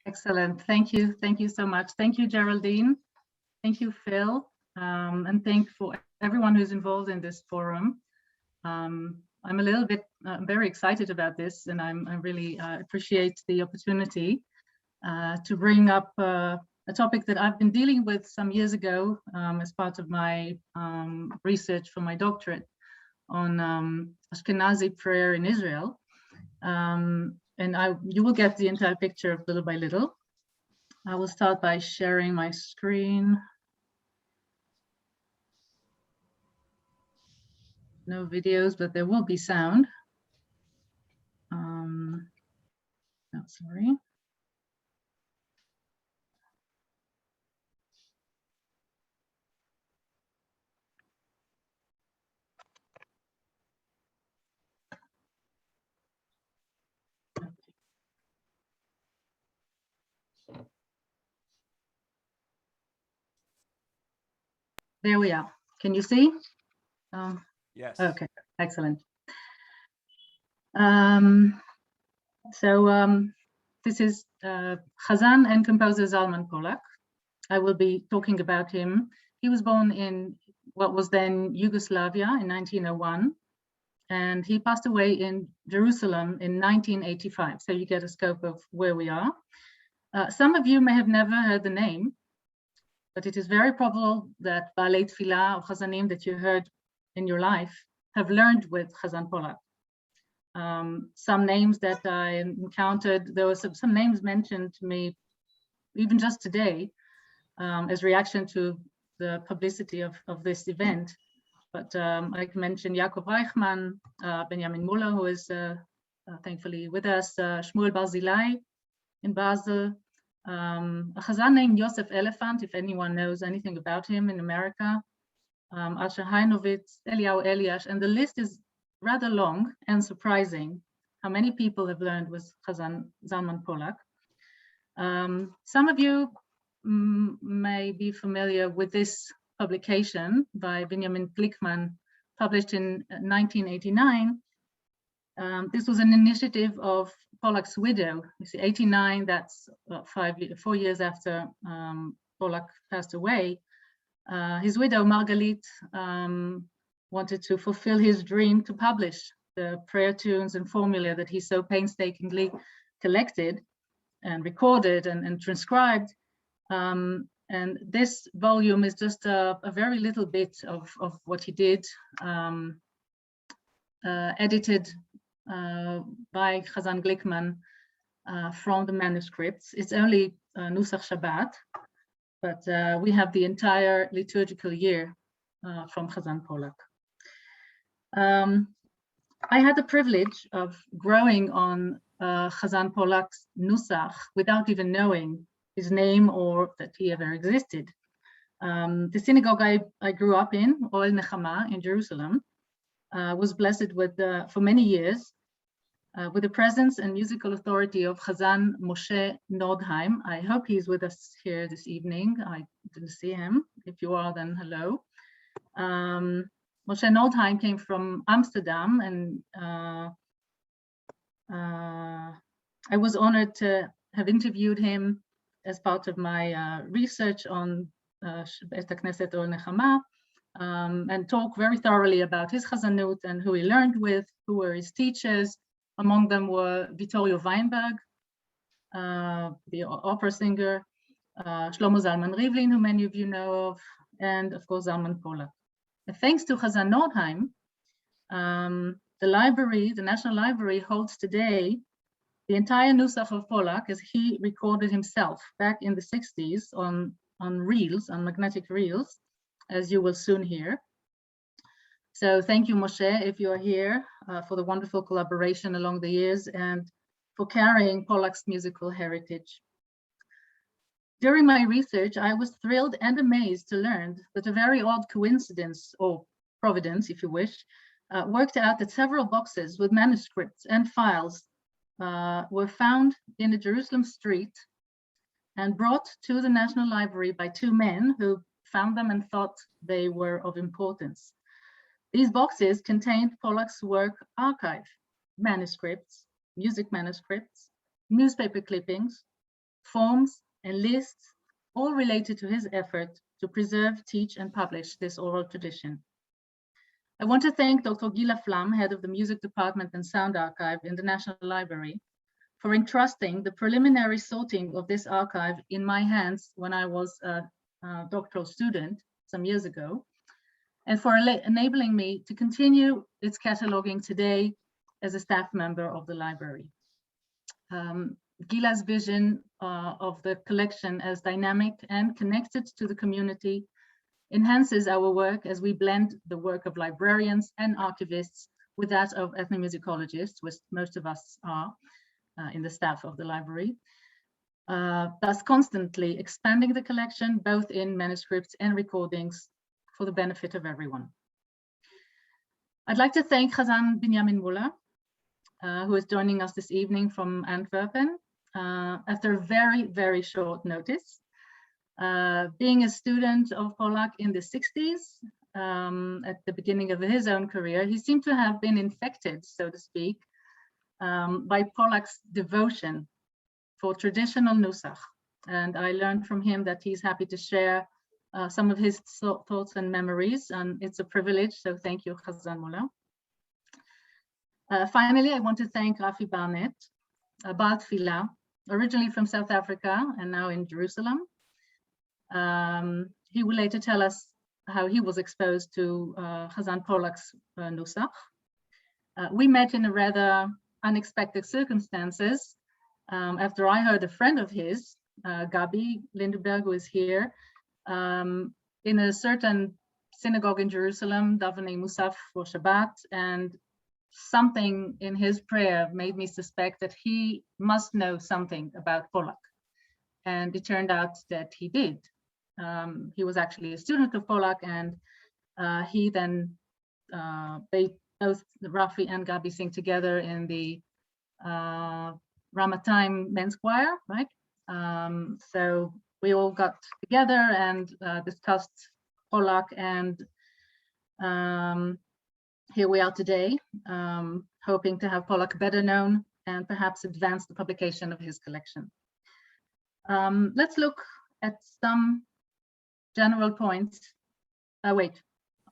Excellent. Thank you. Thank you so much. Thank you, Geraldine. Thank you, Phil. And thank for everyone who's involved in this forum. I'm a little bit very excited about this, and I really appreciate the opportunity to bring up a topic that I've been dealing with some years ago as part of my research for my doctorate on Ashkenazi prayer in Israel. And you will get the entire picture little by little. I will start by sharing my screen. No videos, but there will be sound. No, sorry. There we are. Can you see? Yes. Okay, excellent. This is Hazzan and composer Zalman Pollak. I will be talking about him. He was born in what was then Yugoslavia in 1901, and he passed away in Jerusalem in 1985. So you get a scope of where we are. Some of you may have never heard the name, but it is very probable that Baalei Tfilah or Chazanim that you heard in your life have learned with Hazzan Pollak. Some names that I encountered, there were some names mentioned to me even just today as reaction to the publicity of this event. But I can mention Yaakov Reichman, Benjamin Muller, who is thankfully with us, Shmuel Barzilai in Basel, a Chazan named Yosef Elephant, if anyone knows anything about him in America, Asher Heinovitz, Eliyahu Eliash, and the list is rather long and surprising how many people have learned with Zalman Pollak. Some of you may be familiar with this publication by Benjamin Glickman, published in 1989. This was an initiative of Pollak's widow. You see, 89, that's 4 years after Pollak passed away. His widow, Margalit, wanted to fulfill his dream to publish the prayer tunes and formula that he so painstakingly collected and recorded and transcribed. And this volume is just a very little bit of what he did, edited by Hazzan Glickman from the manuscripts. It's only Nusach Shabbat, but we have the entire liturgical year from Hazzan Pollak. I had the privilege of growing on Hazzan Pollak's Nusach without even knowing his name or that he ever existed. The synagogue I grew up in, Oel Nechama in Jerusalem, was blessed with, for many years, with the presence and musical authority of Hazzan Moshe Nordheim. I hope he's with us here this evening. I didn't see him. If you are, then hello. Moshe Nordheim came from Amsterdam, and I was honored to have interviewed him as part of my research on Beit HaKnesset Oel Nechama, and talk very thoroughly about his Chazanut and who he learned with, who were his teachers. Among them were Vittorio Weinberg, the opera singer, Shlomo Zalman Rivlin, who many of you know of, and of course Zalman Pollak. And thanks to Hazzan Nordheim, the library, the National Library, holds today the entire Nusach of Pollak as he recorded himself back in the 60s on reels, on magnetic reels, as you will soon hear. So thank you, Moshe, if you are here, for the wonderful collaboration along the years and for carrying Pollak's musical heritage. During my research, I was thrilled and amazed to learn that a very odd coincidence, or providence, if you wish, worked out that several boxes with manuscripts and files were found in a Jerusalem street and brought to the National Library by two men who found them and thought they were of importance. These boxes contained Pollak's work archive, manuscripts, music manuscripts, newspaper clippings, forms, and lists, all related to his effort to preserve, teach, and publish this oral tradition. I want to thank Dr. Gila Flam, head of the Music Department and Sound Archive in the National Library, for entrusting the preliminary sorting of this archive in my hands when I was a doctoral student some years ago, and for enabling me to continue its cataloging today as a staff member of the library. Gila's vision of the collection as dynamic and connected to the community enhances our work as we blend the work of librarians and archivists with that of ethnomusicologists, which most of us are in the staff of the library, thus constantly expanding the collection, both in manuscripts and recordings, for the benefit of everyone. I'd like to thank Hazzan Binyamin Muller, who is joining us this evening from Antwerpen after a very, very short notice. Being a student of Pollak in the 60s, at the beginning of his own career, he seemed to have been infected, so to speak, by Pollak's devotion for traditional nusach. And I learned from him that he's happy to share some of his thoughts and memories, and it's a privilege, so thank you, Hazzan Muller. Finally, I want to thank Rafi Barnett, Baal Tfilah, originally from South Africa and now in Jerusalem. He will later tell us how he was exposed to Hazzan Pollak's nusach. We met in a rather unexpected circumstances after I heard a friend of his, Gabi Lindenberg, who is here, in a certain synagogue in Jerusalem, davening Musaf for Shabbat, and something in his prayer made me suspect that he must know something about Pollak. And it turned out that he did. He was actually a student of Pollak, and he then, they both, Rafi and Gabi, sing together in the Ramatime men's choir, right? So we all got together and discussed Pollak, and here we are today, hoping to have Pollak better known and perhaps advance the publication of his collection. Let's look at some general points. Wait,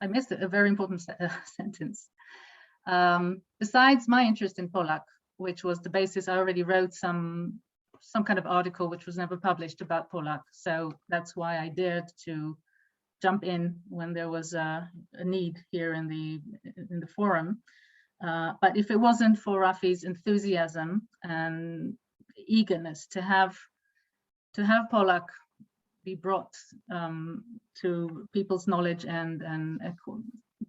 I missed a very important sentence. Besides my interest in Pollak, which was the basis, I already wrote some kind of article which was never published about Pollak. So that's why I dared to jump in when there was a need here in the forum. But if it wasn't for Rafi's enthusiasm and eagerness to have Pollak be brought to people's knowledge and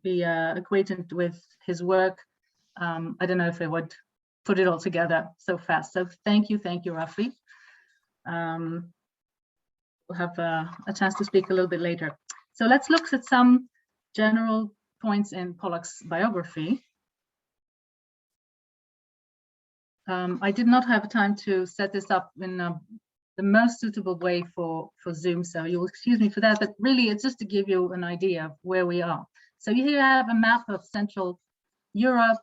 be acquainted with his work, I don't know if I would put it all together so fast. So thank you, Rafi. We'll have a chance to speak a little bit later. So let's look at some general points in Pollak's biography. I did not have time to set this up in the most suitable way for Zoom, so you'll excuse me for that, but really it's just to give you an idea of where we are. So here you have a map of Central Europe.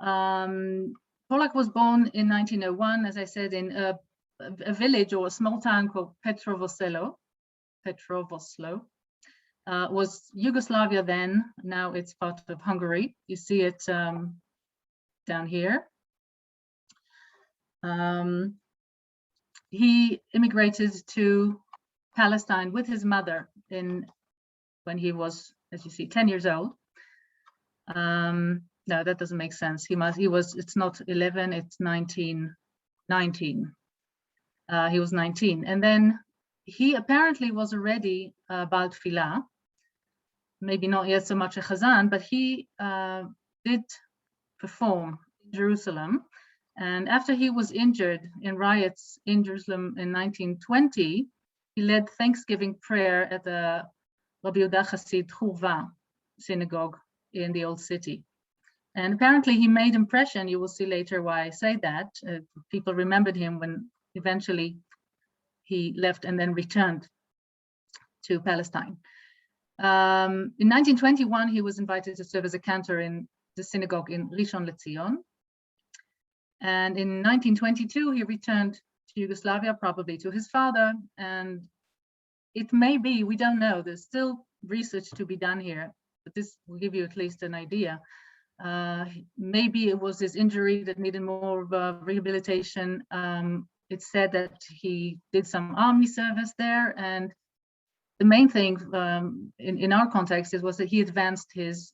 Pollak was born in 1901, as I said, in a village or a small town called Petrovoslo. Was Yugoslavia then, now it's part of Hungary. You see it down here. He immigrated to Palestine with his mother when he was, as you see, 10 years old. No, that doesn't make sense. It's not 11, it's 19. He was 19. And then he apparently was already Baal Tfilah, maybe not yet so much a Hazzan, but he did perform in Jerusalem. And after he was injured in riots in Jerusalem in 1920, he led Thanksgiving prayer at the Rabbi Yehuda Chassid Churva synagogue in the Old City. And apparently he made impression. You will see later why I say that. People remembered him when eventually he left and then returned to Palestine. In 1921, he was invited to serve as a cantor in the synagogue in Rishon LeZion. And in 1922, he returned Yugoslavia, probably to his father. And it may be, we don't know, there's still research to be done here, but this will give you at least an idea. Maybe it was his injury that needed more of a rehabilitation. It's said that he did some army service there, and the main thing in our context was that he advanced his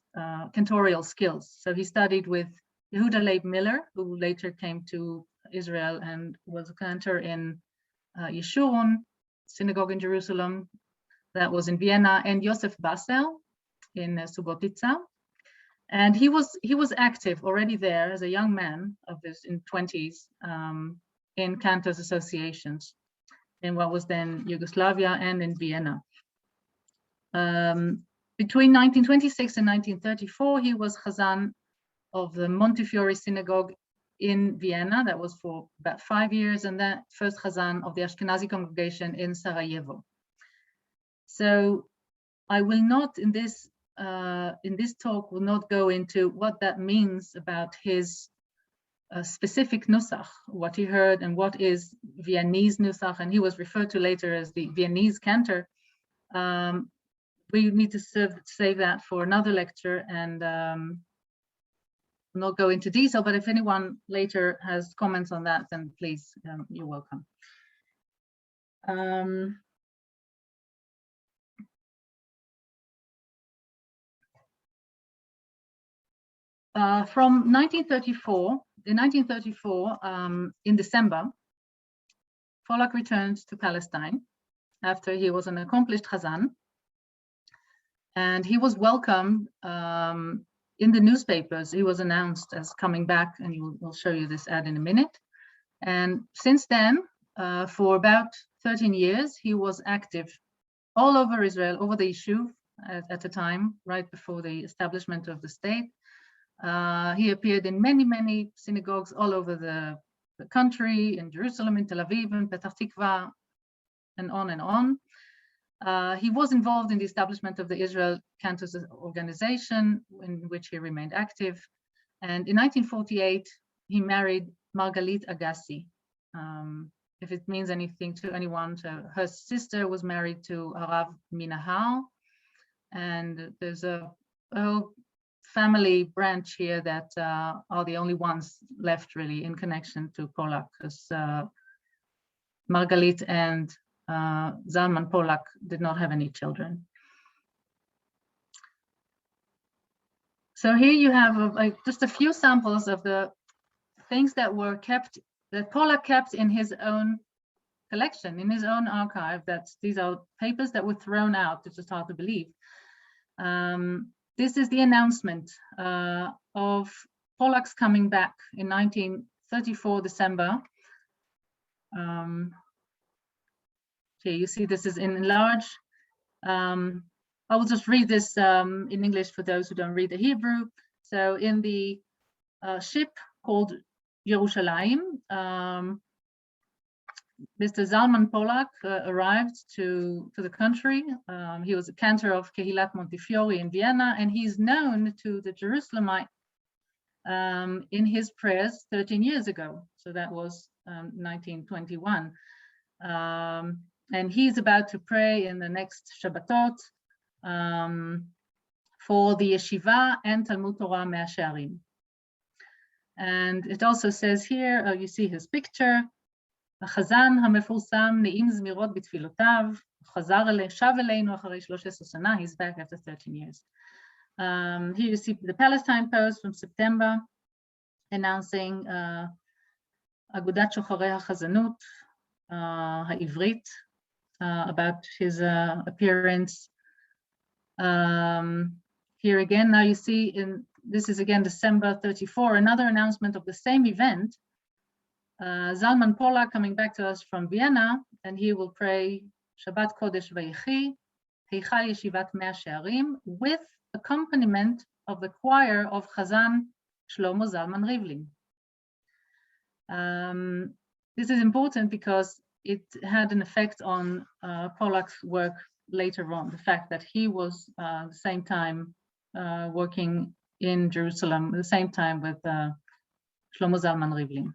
cantorial skills. So he studied with Yehuda Leib Miller, who later came to Israel and was a cantor in Yeshurun synagogue in Jerusalem, that was in Vienna, and Yosef Basel in Subotica. And he was active already there as a young man of his in 20s in cantors associations in what was then Yugoslavia and in Vienna. Between 1926 and 1934, he was Hazzan of the Montefiore synagogue in Vienna. That was for about 5 years, and then first Hazzan of the Ashkenazi congregation in Sarajevo. So I will not in this talk will not go into what that means about his specific nusach, what he heard and what is Viennese nusach, and he was referred to later as the Viennese cantor. We need to save that for another lecture and not go into detail, but if anyone later has comments on that, then please, you're welcome. From 1934, in 1934, in December, Pollak returned to Palestine after he was an accomplished Hazzan. And he was welcomed in the newspapers. He was announced as coming back, and we'll show you this ad in a minute. And since then, for about 13 years, he was active all over Israel, over the Yishuv at the time, right before the establishment of the state. He appeared in many, many synagogues all over the country, in Jerusalem, in Tel Aviv, in Petah Tikva, and on and on. He was involved in the establishment of the Israel Cantors Organization, in which he remained active. And in 1948, he married Margalit Agassi. If it means anything to anyone, her sister was married to Harav Minahal. And there's a whole family branch here that are the only ones left really in connection to Pollak, because Margalit and Zalman Pollak did not have any children. So here you have just a few samples of the things that were kept, that Pollak kept in his own collection, in his own archive. These are papers that were thrown out. It's just hard to believe. This is the announcement of Pollak's coming back in 1934, December. Okay, you see this is in large. I will just read this in English for those who don't read the Hebrew. So in the ship called Yerushalayim, Mr. Zalman Pollak arrived to the country. He was a cantor of Kehilat Montefiore in Vienna, and he's known to the Jerusalemite in his prayers 13 years ago. So that was 1921. And he's about to pray in the next Shabbatot for the Yeshiva and Talmud Torah Mea Shearim. And it also says here, you see his picture, החזן המפורסם נעים זמירות בתפילותיו, שב אלינו אחרי 13 שנה, he's back after 13 years. Here you see the Palestine Post from September announcing אגודת שוחרי החזנות העברית, about his appearance. Here again, now you see, this is again December 34, another announcement of the same event. Zalman Pollak coming back to us from Vienna, and he will pray Shabbat Kodesh Vayechi, Heichal Yeshivat Mea Shearim, with accompaniment of the choir of Hazzan Shlomo Zalman Rivlin. This is important because it had an effect on Pollak's work later on, the fact that he was at the same time working in Jerusalem, at the same time with Shlomo Zalman Rivlin.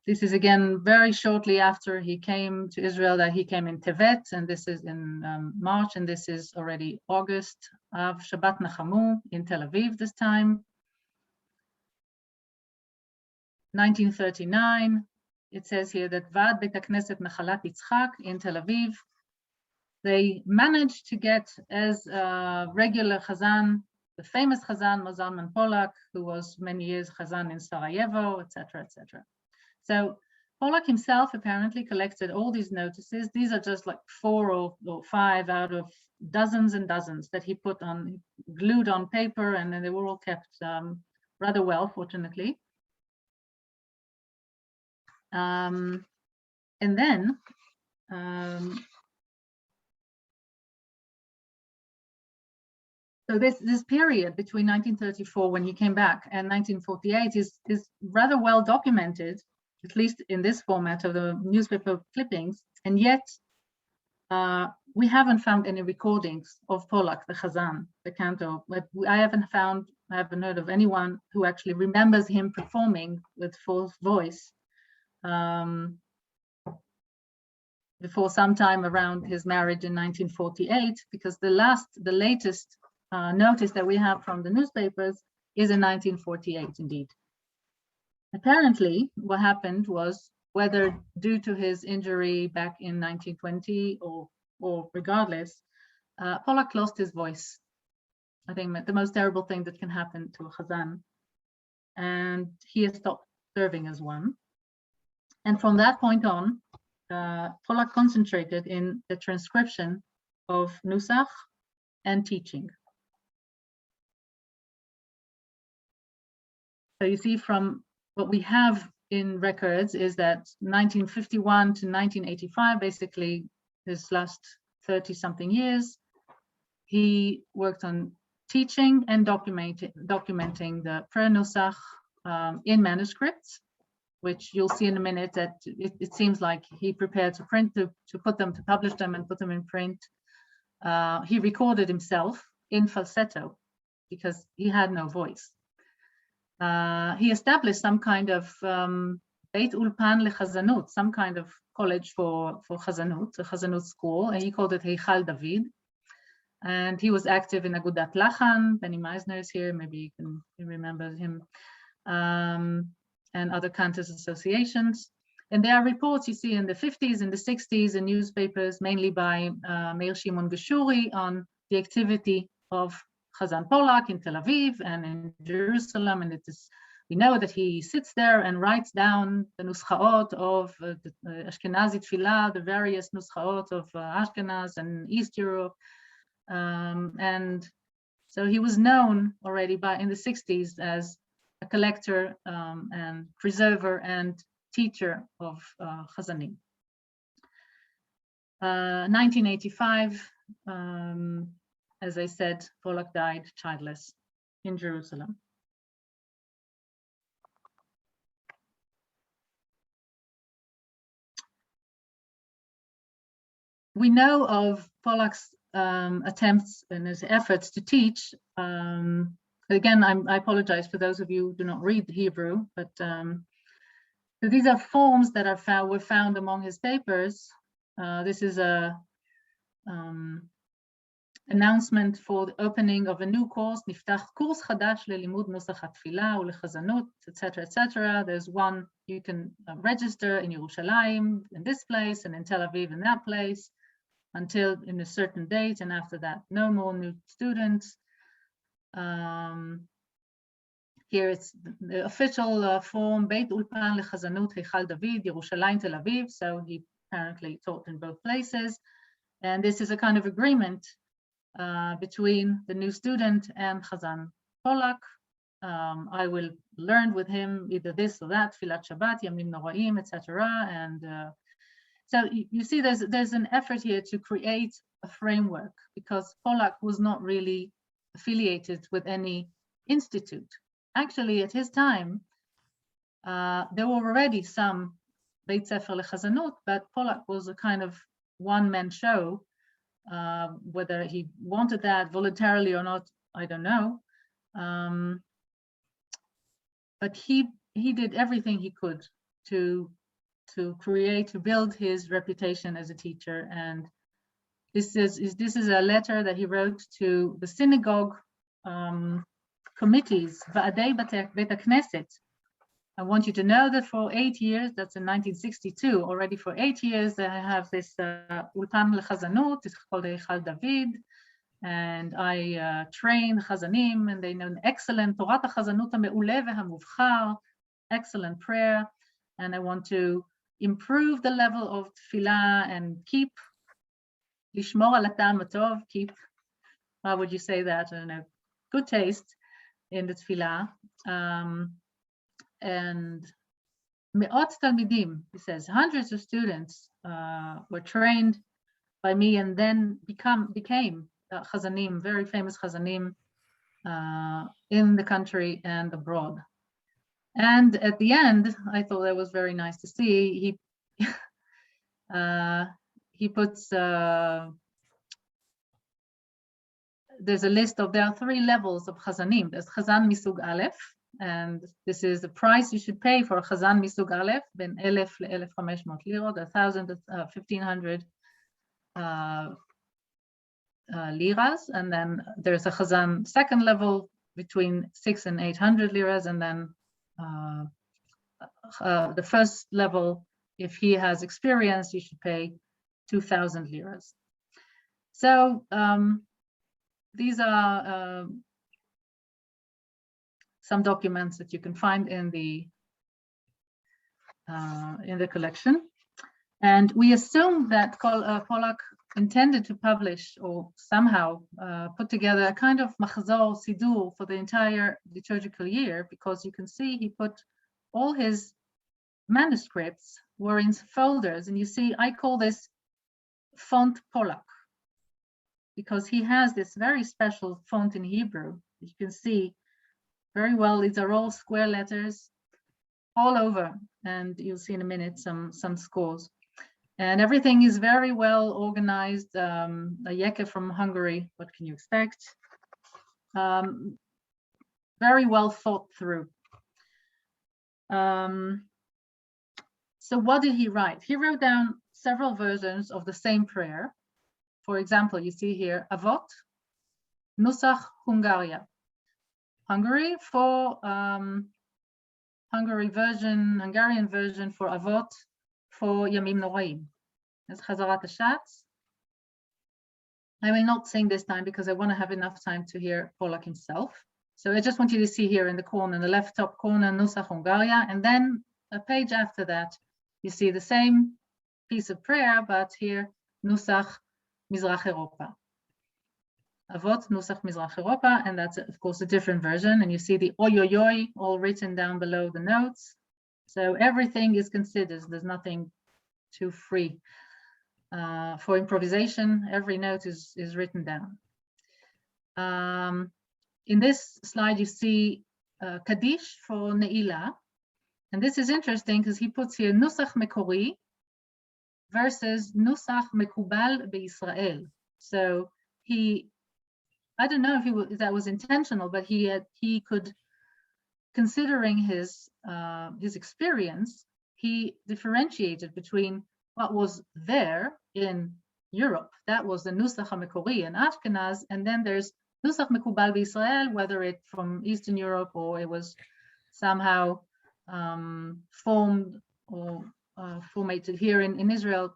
This is again very shortly after he came to Israel, that he came in Tevet, and this is in March, and this is already August of Shabbat Nachamu in Tel Aviv this time. 1939, it says here that Vad Bet HaKnesset Mechalat Yitzchak in Tel Aviv, they managed to get as a regular Hazzan, the famous Hazzan Zalman Pollak, who was many years Hazzan in Sarajevo, etc., etc. So Pollak himself apparently collected all these notices. These are just like 4 or 5 out of dozens and dozens that he put on, glued on paper, and then they were all kept rather well, fortunately. And then so this period between 1934, when he came back, and 1948 is rather well documented, at least in this format of the newspaper clippings, and yet we haven't found any recordings of Pollak, the Hazzan, the cantor. But I haven't heard of anyone who actually remembers him performing with full voice before sometime around his marriage in 1948, because the latest notice that we have from the newspapers is in 1948 indeed. Apparently, what happened was, whether due to his injury back in 1920 or regardless, Pollak lost his voice. I think the most terrible thing that can happen to a Hazzan, and he has stopped serving as one. And from that point on, Pollak concentrated in the transcription of Nusach and teaching. So you see, from what we have in records is that 1951 to 1985, basically his last 30-something years, he worked on teaching and documenting the prayer Nusach in manuscripts, which you'll see in a minute that it seems like he prepared to print, to publish them and put them in print. He recorded himself in falsetto because he had no voice. He established some kind of Beit Ulpan lechazanut, some kind of college for chazanut, a chazanut school, and he called it Heichal David. And he was active in Agudat Lachan. Benny Meisner is here, maybe you remember him, and other cantors associations. And there are reports you see in the 50s and the 60s in newspapers, mainly by Meir Shimon Geshuri, on the activity of Hazzan Pollak in Tel Aviv and in Jerusalem, and we know that he sits there and writes down the nuschaot of the Ashkenazi Tfilah, the various nuschaot of Ashkenaz and East Europe, and so he was known already in the 60s as a collector and preserver and teacher of Chazzanim. 1985. As I said, Pollak died childless in Jerusalem. We know of Pollak's attempts and his efforts to teach. Again, I apologize for those of you who do not read Hebrew, but so these are forms that were found among his papers. This is a announcement for the opening of a new course, Niftach Kurs Chadash lelimud Nusach HaTfilah uLechazanut, etc., etc. There's one you can register in Yerushalayim in this place and in Tel Aviv in that place until in a certain date, and after that, no more new students. Here it's the official form, Beit Ulpan lechazanut Heichal David, Yerushalayim, Tel Aviv. So he apparently taught in both places, and this is a kind of agreement between the new student and Hazzan Pollak. I will learn with him either this or that, Filat Shabbat, Yamim Noraim, etc. And so you see, there's an effort here to create a framework, because Pollak was not really affiliated with any institute. Actually, at his time, there were already some Beit Sefer Lechazanut, but Pollak was a kind of one-man show. Whether he wanted that voluntarily or not, I don't know. But he he did everything he could to build his reputation as a teacher. And this is a letter that he wrote to the synagogue committees, Va'adei Bet HaKnesset. I want you to know that for 8 years, that's in 1962, already for 8 years, I have this Ulpan L'Chazanut, it's called Eichal David, and I train Chazanim, and they know excellent Torat HaChazanut HaMe'uleh VeHaMuvchar, excellent prayer, and I want to improve the level of tefillah and keep Lishmor al Hatam Hatov, keep, how would you say that? I don't know, good taste in the tefillah. And me'ot talmidim, he says, hundreds of students were trained by me and then became chazanim, very famous chazanim in the country and abroad. And at the end, I thought that was very nice to see. He puts, there's a list of, there are 3 levels of chazanim. There's chazan misug aleph, and this is the price you should pay for a chazan misug aleph, ben 1,000 ל-1,500 lirot, 1,000 to 1,500 liras, and then there's a chazan second level between 600 and 800 liras, and then the first level, if he has experience, you should pay 2,000 liras. So these are some documents that you can find in the collection, and we assume that Pollak intended to publish or somehow put together a kind of machzor sidur for the entire liturgical year, because you can see he put all his manuscripts were in folders, and you see I call this font Pollak because he has this very special font in Hebrew. You can see very well, these are all square letters all over, and you'll see in a minute some scores. And everything is very well organized. A Yeke from Hungary, what can you expect? Very well thought through. So what did he write? He wrote down several versions of the same prayer. For example, you see here, Avot, Nusach Hungaria. Hungary for Hungarian version for Avot for Yamim Noraim. As Chazarat Hashatz. I will not sing this time because I want to have enough time to hear Pollak himself. So I just want you to see here in the corner, in the left top corner, Nusach Hungaria, and then a page after that, you see the same piece of prayer, but here, Nusach Mizrach Europa. Avot Nusach Mizrach Europa, and that's of course a different version. And you see the oyoyoy all written down below the notes. So everything is considered. There's nothing too free for improvisation. Every note is written down. In this slide, you see Kaddish for Ne'ilah, and this is interesting because he puts here Nusach Mekori versus Nusach Mekubal beIsrael. So I don't know if that was intentional, but he could, considering his experience, he differentiated between what was there in Europe, that was the Nusach HaMekori in Ashkenaz, and then there's Nusach Mekubal b'Israel, whether it from Eastern Europe or it was somehow formed or formatted here in Israel.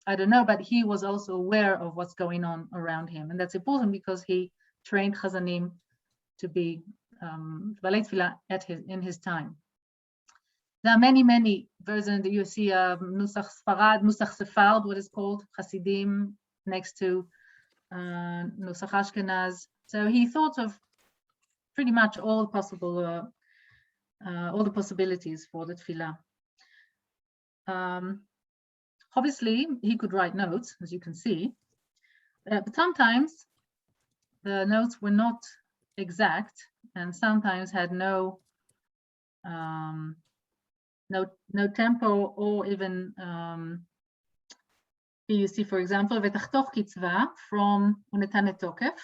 I don't know, but he was also aware of what's going on around him. And that's important because he trained Chazanim to be Balei Tefillah in his time. There are many versions that you see Nusach Sfarad, Nusach Sefard, what is called Hasidim, next to Nusach Ashkenaz. So he thought of pretty much all possible, all the possibilities for the Tefillah. Obviously, he could write notes, as you can see, but sometimes the notes were not exact and sometimes had no tempo or even here you see, for example, V'tachtoch kitzva from Unetanet Tokef.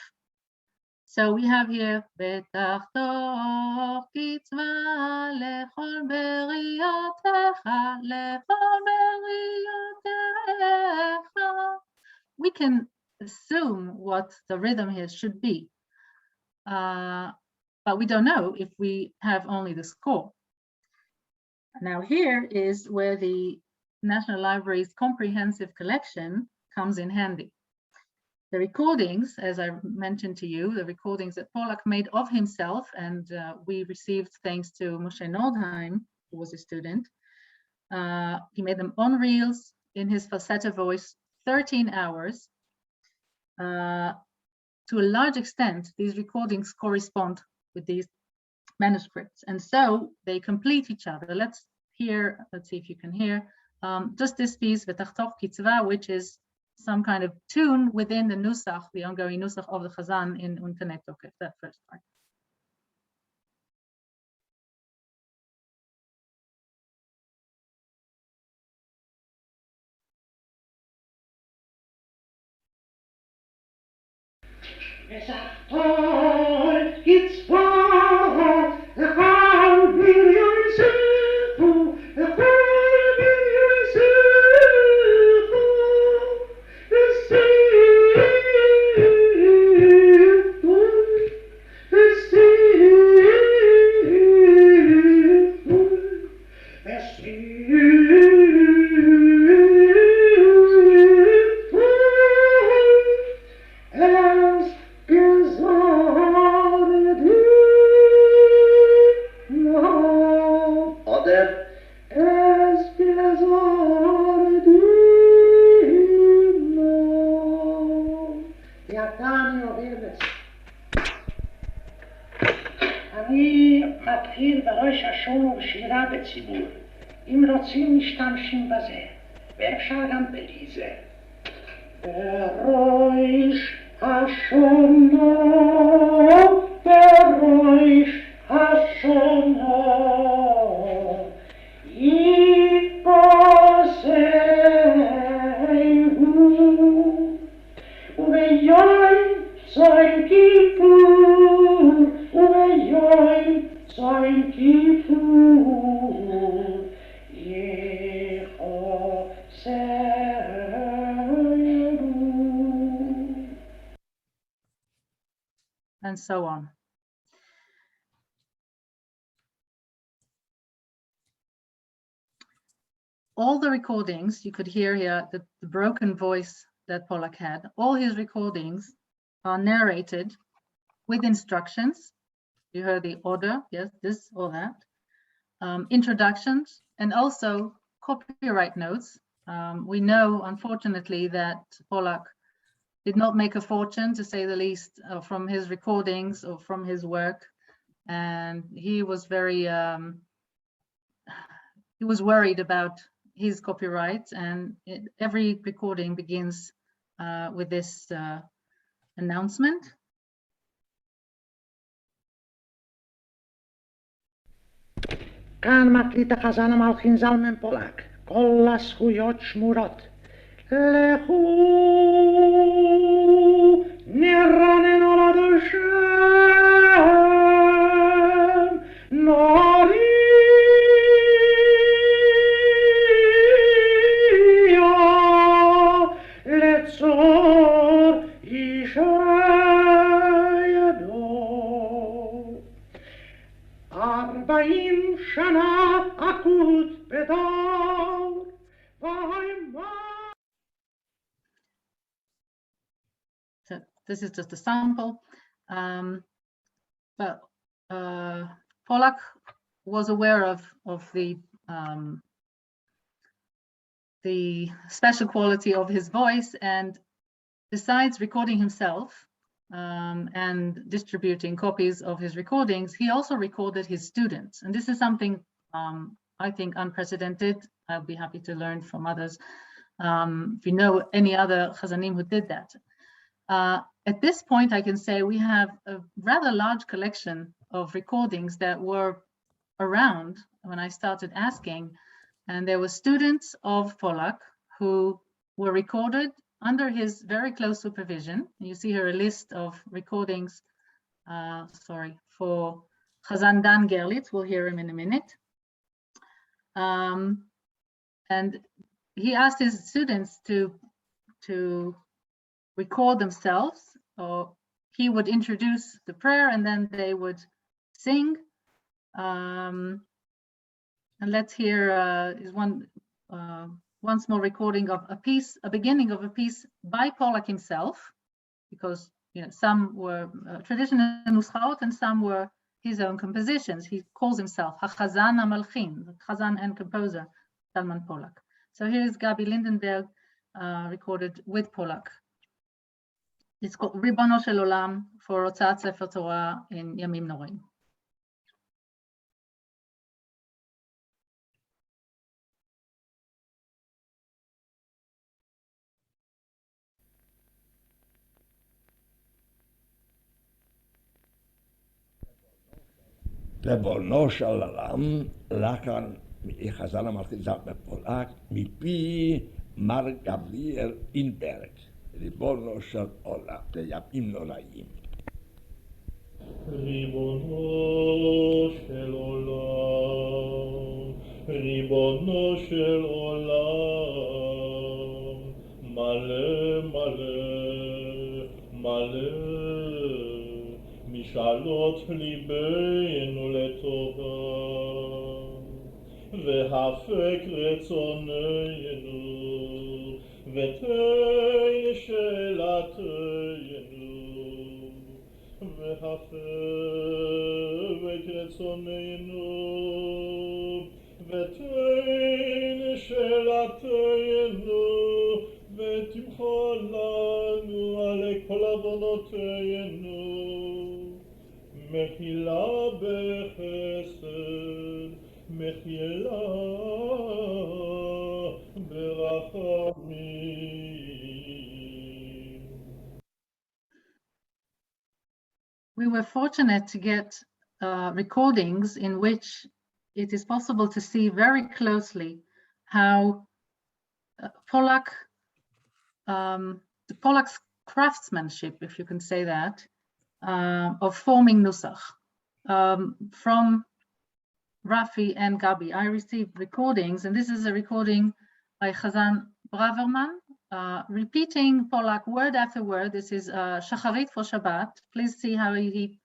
So we have here betachtor kitzva lechol beriotecha lechol beriotecha. We can assume what the rhythm here should be, but we don't know if we have only the score. Now here is where the National Library's comprehensive collection comes in handy. The recordings, as I mentioned to you, the recordings that Pollak made of himself, and we received thanks to Moshe Nordheim, who was a student. He made them on reels in his falsetto voice, 13 hours. To a large extent, these recordings correspond with these manuscripts, and so they complete each other. Let's see if you can hear just this piece, Betachtor Kitzva, which is some kind of tune within the nusach, the ongoing nusach of the Hazzan in Untanet Tokef, that first part. Betachtor Kitzva lechol beriotecha lechol אני מתחיל בראש השור שירה בציבור. אם רוצים משתמשים בזה, ואפשר גם בלי זה. בראש השונו, בראש השונו, יפוסהו, וביום זוין כיפור, וביום זוין כיפור, and so on. All the recordings, you could hear here the broken voice that Pollak had, all his recordings are narrated with instructions. You heard the order, yes, this or that, introductions, and also copyright notes. We know, unfortunately, that Pollak did not make a fortune, to say the least, from his recordings or from his work, and he was very he was worried about his copyright, and every recording begins with this announcement. כאן מקליט החזן המלחין זלמן פולק, כל הזכויות שמורות. לכו נרננו עד השם, נריע לצור איש ידו. 40 שנה עקוד בדור, So this is just a sample, but Pollak was aware of the special quality of his voice, and besides recording himself and distributing copies of his recordings, he also recorded his students, and this is something I think unprecedented. I'll be happy to learn from others if you know any other Chazanim who did that. At this point, I can say we have a rather large collection of recordings that were around when I started asking, and there were students of Pollak who were recorded under his very close supervision. You see here a list of recordings for Hazzan Dan Gerlitz. We'll hear him in a minute. And he asked his students to record themselves, or he would introduce the prayer and then they would sing. And let's hear is one small recording of a piece, a beginning of a piece by Pollak himself, because some were traditional nuschaot and some were his own compositions. He calls himself Hazzan Amalchin, the Hazzan and composer Zalman Pollak. So here is Gabi Lindenberg recorded with Pollak. It's called Ribono Shel Olam for Hotzaat Sefer Torah in Yamim Noraim. ריבונו של עולם, לכאן מחז"ל אמרתי זלמן פולק, מפי מר גבריאל אינברג, ריבונו של עולם, זה ימים נוראים. ריבונו של עולם, ריבונו של עולם, מלא מלא מלא משאלות ליבנו לטובה, והפק רצוננו, ותן שאלתנו, והפק רצוננו, ותן שאלתנו, ותמחל לנו על כל עוונותינו, מחילה בחסד, מחילה ברחמים. We were fortunate to get recordings in which it is possible to see very closely how Pollak's craftsmanship, if you can say that, of forming nusach from Rafi and Gabi. I received recordings, and this is a recording by Hazzan Braverman, repeating Pollak word after word. This is Shacharit for Shabbat. Please see how he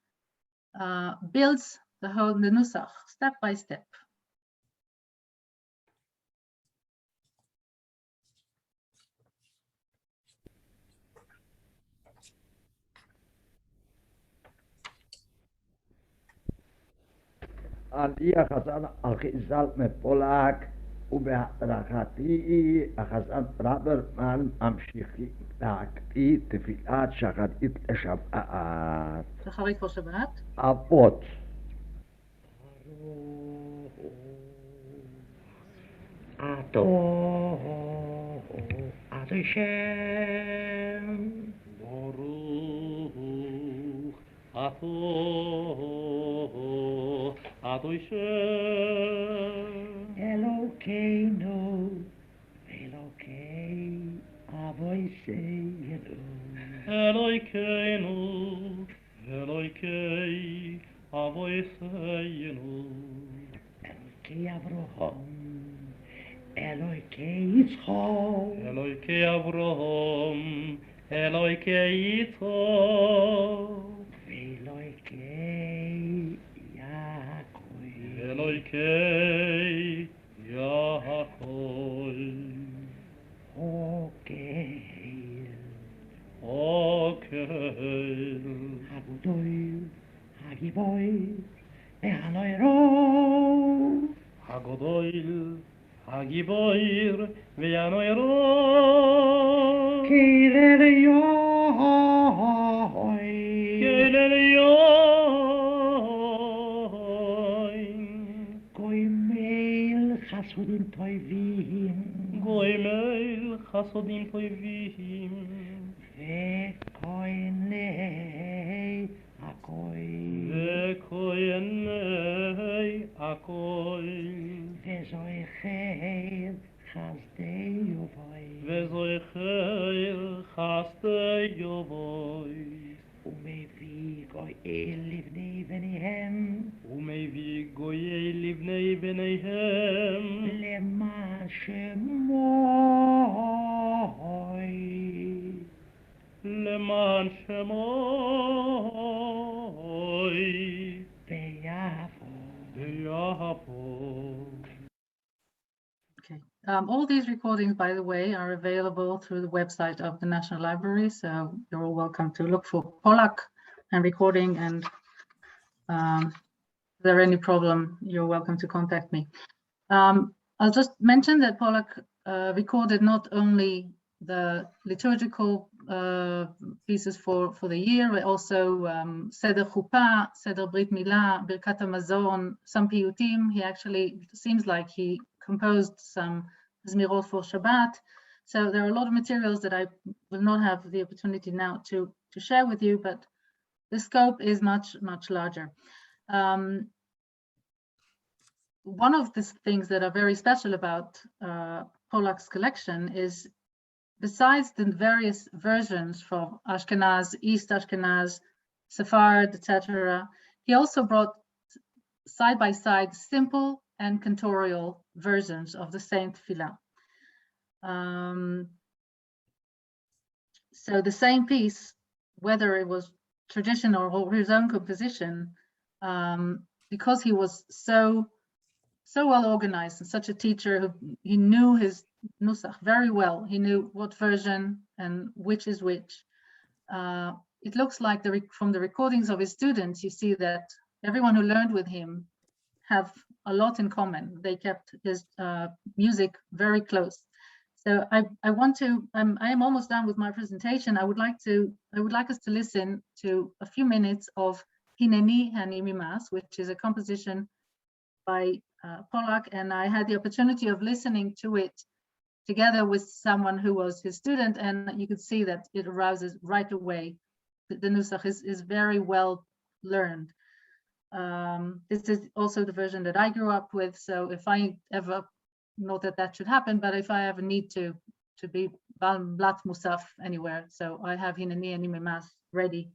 builds the nusach step by step. אני החזן זלמן פולק, ובהדרכתי החזן ברוורמן ממשיכים להקפיד תפילת שחרית לשבת. שחרית for Shabbat. אבות. אדוני שם, ברוך אתה אדוני שם, אלוקינו ואלוקי אבותינו, אלוהינו ואלוהי אבותינו, אלוקי אברהם, אלוקי יצחק, אלוהי אברהם, אלוהי יצחק, ואלוקי יעקב, אלוהי יעקב, אוקיי, הגדול, הגיבור, והנורא, הגדול, הגיבור, והנורא, כילל גוימל חסודים טובים, גוימל חסודים טובים, וכהני הכהן, וכהני הכהן, וזוכר חסדי יובוי, וזוכר חסדי יובוי, ומביא גויי לבני בניהם ומביא גויי לבני בניהם למען שמוי למען שמוי ביפו. Okay. All these recordings, by the way, are available through the website of the National Library. So you're all welcome to look for Pollak and recording. And if there any problem, you're welcome to contact me. I'll just mention that Pollak recorded not only the liturgical pieces for the year, but also Seder Chuppah, Seder Brit Milah, Birkat HaMazon, some piyutim. He actually seems like he composed some Zmirot for Shabbat. So there are a lot of materials that I will not have the opportunity now to share with you, but the scope is much, much larger. One of the things that are very special about Pollak's collection is, besides the various versions from Ashkenaz, East Ashkenaz, Sephard, etc., he also brought side by side simple and cantorial versions of the same tefillah. So the same piece, whether it was traditional or his own composition, because he was so well organized and such a teacher who he knew his nusach very well. He knew what version and which is which. It looks like from the recordings of his students, you see that everyone who learned with him have a lot in common. They kept his music very close. So I am almost done with my presentation. I would like us to listen to a few minutes of Hineni Hani Mas, which is a composition by Pollak, and I had the opportunity of listening to it together with someone who was his student, and you could see that it arouses right away. The nusach is very well learned. This is also the version that I grew up with, so if I ever, not that that should happen, but if I ever need to be blat musaf anywhere, so I have Hineni Ani Mas ready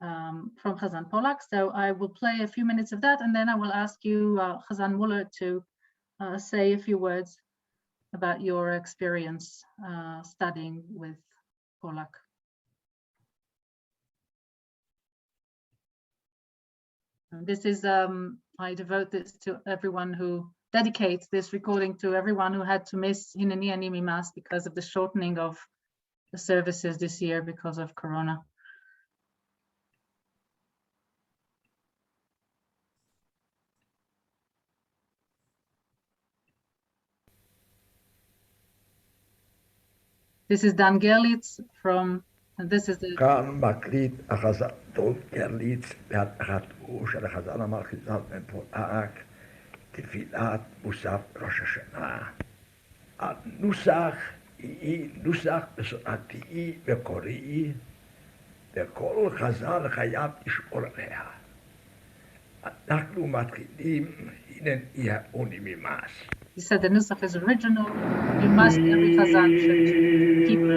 from Hazzan Pollak. So I will play a few minutes of that, and then I will ask you, Hazzan Muller, to say a few words about your experience studying with Pollak. And this is, I devote this to everyone who dedicates this recording to everyone who had to miss Hineni Ani Mas because of the shortening of the services this year because of Corona. This is Dan Gerlitz from, and this is the... כאן מקליט החזן דון גרליץ בהתחלתו של החזן המלכי זלמן פולק, תפילת מוסף ראש השנה. הנוסח היא נוסח מסורתי וקוראי, וכל חזן חייב לשמור עליה. אנחנו מתחילים, הנה העוני ממס. He said the nusach is original. You must, every Hazzan should keep Mi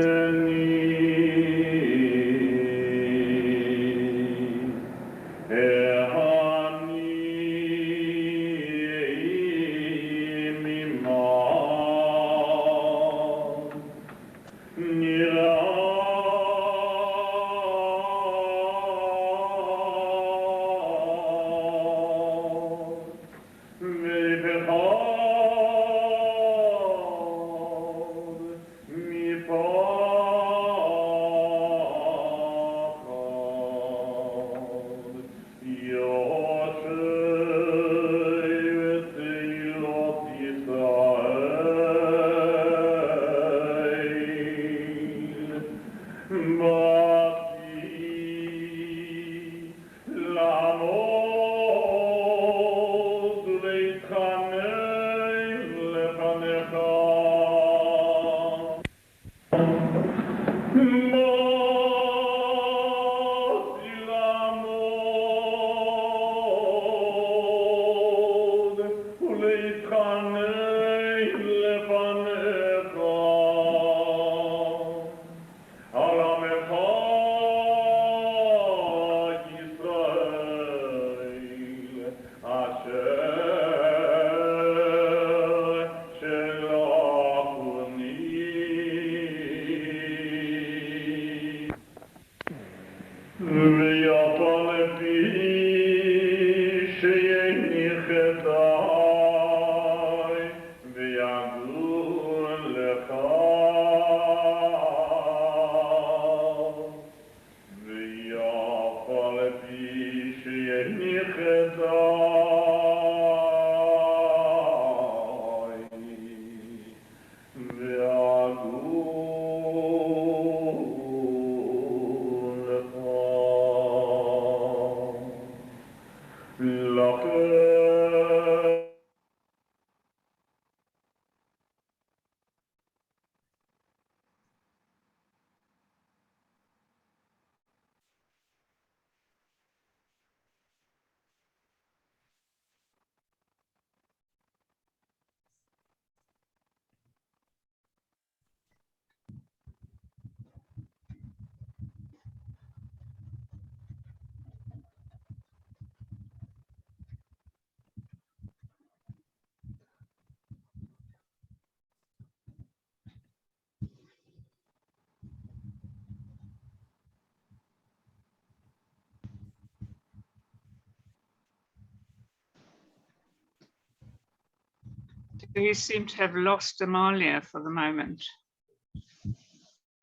he seemed to have lost Amalia for the moment.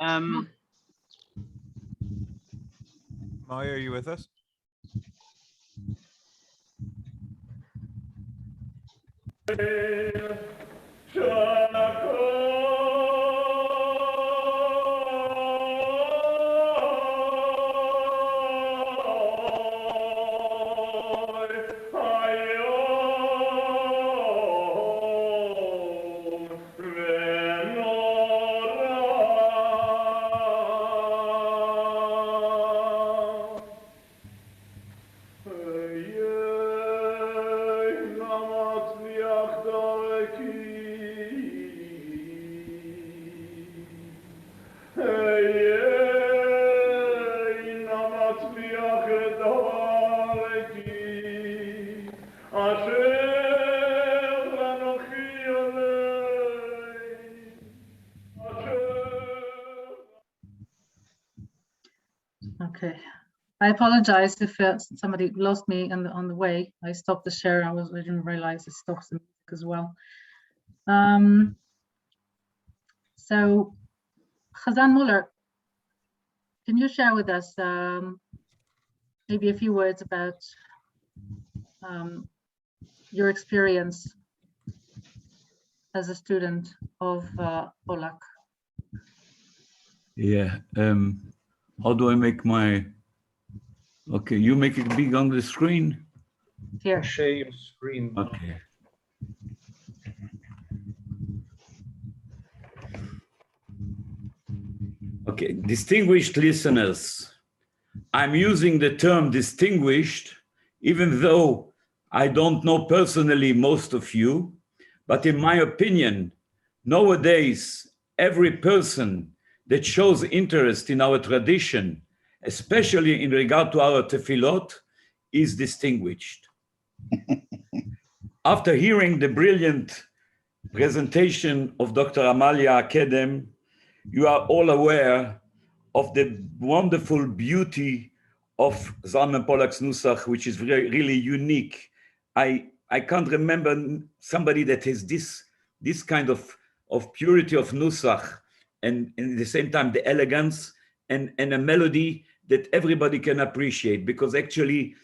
Maya, are you with us? Okay, I apologize if somebody lost me on the way. I stopped the share. I didn't realize it stops the music as well. So, Hazzan Muller, can you share with us maybe a few words about your experience as a student of Pollak? Yeah. How do I make my? Okay, you make it big on the screen. Here. Share your screen. Okay. Okay, distinguished listeners, I'm using the term distinguished, even though I don't know personally most of you, but in my opinion, nowadays, every person that shows interest in our tradition, especially in regard to our tefillot, is distinguished. After hearing the brilliant presentation of Dr. Amalia Kedem, you are all aware of the wonderful beauty of Zalman Pollak's Nusach, which is really unique. I can't remember somebody that has this kind of purity of Nusach, and at the same time the elegance and a melody that everybody can appreciate, because actually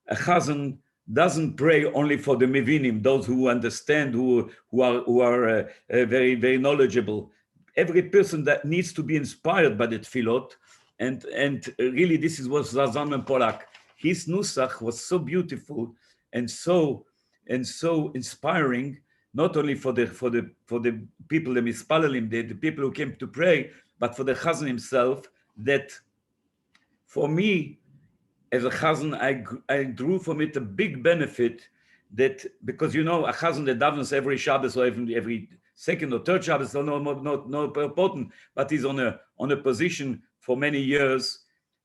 a Hazzan doesn't pray only for the Mevinim, those who understand, who are very, very knowledgeable. Every person that needs to be inspired by the tefillot, and really this was Zalman Pollak. His Nusach was so beautiful and so inspiring, not only for the people, the Mispalalim, the people who came to pray, but for the Hazzan himself, that for me, as a Hazzan, I drew from it a big benefit, that because, you know, a Hazzan that davens every Shabbos or every second or third Shabbos, so not important, but he's on a position for many years.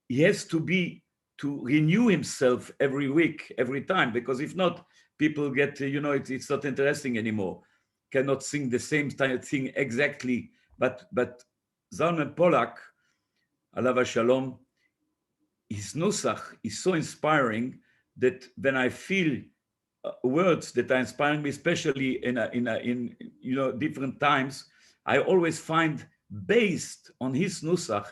He has to renew himself every week, every time, because if not, people get, you know, it's not interesting anymore. Cannot sing the same thing exactly. But Zalman Pollak, alav shalom, his Nusach is so inspiring that when I feel words that are inspiring me, especially in you know, different times, I always find, based on his Nusach,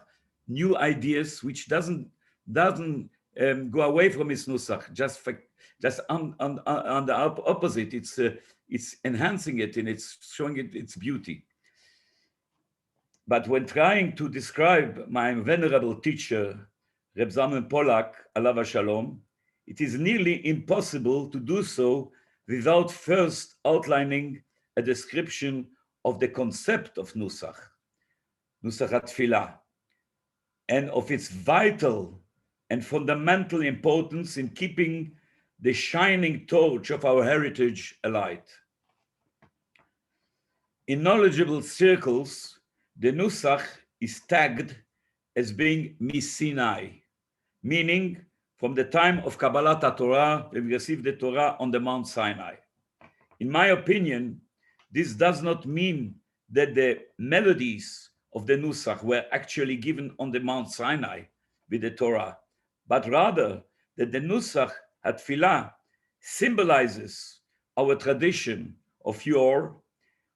new ideas which doesn't go away from his Nusach, just on the opposite. It's enhancing it and it's showing it its beauty. But when trying to describe my venerable teacher, Reb Zalman Pollak, alav shalom, it is nearly impossible to do so without first outlining a description of the concept of Nusach HaTfilah, and of its vital and fundamental importance in keeping the shining torch of our heritage alight. In knowledgeable circles, the Nusach is tagged as being Misinai, meaning from the time of Kabbalat Torah, when we received the Torah on the Mount Sinai. In my opinion, this does not mean that the melodies of the Nusach were actually given on the Mount Sinai with the Torah, but rather that the Nusach HaTfilah symbolizes our tradition of Yor,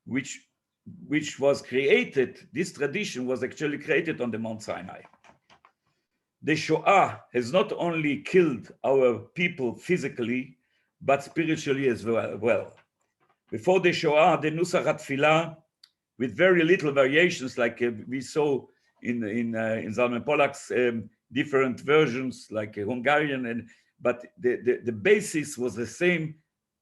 which was created, this tradition was actually created on the Mount Sinai. The Shoah has not only killed our people physically, but spiritually as well. Before the Shoah, the Nusach HaTfilah, with very little variations, like we saw in Zalman Pollak's different versions, like Hungarian, but the basis was the same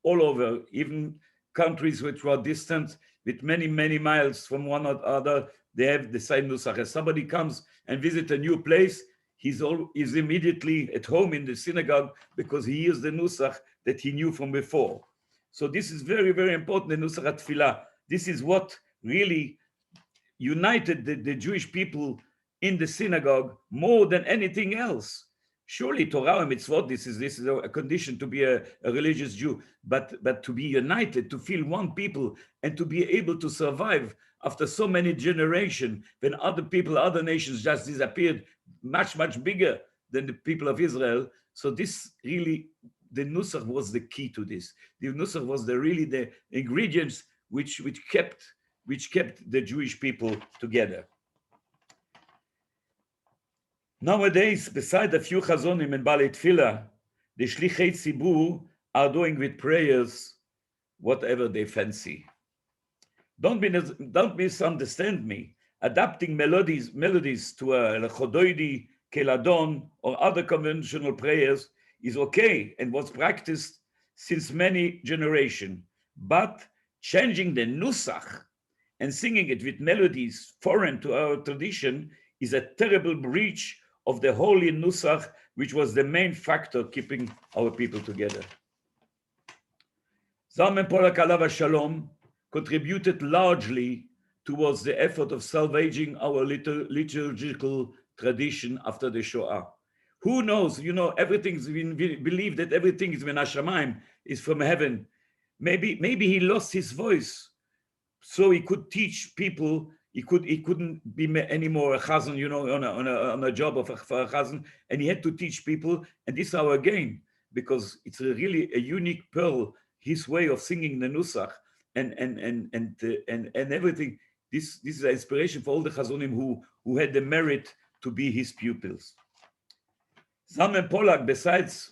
all over, even countries which were distant with many, many miles from one another, they have the same Nusach. As somebody comes and visits a new place, he's immediately at home in the synagogue because he hears the Nusach that he knew from before. So this is very, very important, the Nusach HaTfilah. This is what really united the Jewish people in the synagogue more than anything else. Surely Torah and mitzvot, this is a condition to be a religious Jew, but to be united, to feel one people, and to be able to survive after so many generations, when other people, other nations just disappeared, much, much bigger than the people of Israel. So this really, the Nusach was the key to this. The Nusach was really the ingredients which kept the Jewish people together. Nowadays, beside a few chazonim and balei tefillah, the shlichei tzibur are doing with prayers whatever they fancy. Don't misunderstand me. Adapting melodies to a chodoidi, keladon, or other conventional prayers is okay and was practiced since many generations. But changing the nusach and singing it with melodies foreign to our tradition is a terrible breach of the holy nusach, which was the main factor keeping our people together. Zalman Pollak alav shalom contributed largely towards the effort of salvaging our liturgical tradition after the Shoah. Who knows? You know, we believe that everything is min hashamayim, is from heaven. Maybe he lost his voice, so he could teach people. He couldn't be anymore a Hazzan, you know, on a job for a Hazzan, and he had to teach people. And this is our gain, because it's really a unique pearl. His way of singing the nusach and everything. This is an inspiration for all the Chazonim who had the merit to be his pupils. Zalman Pollak, besides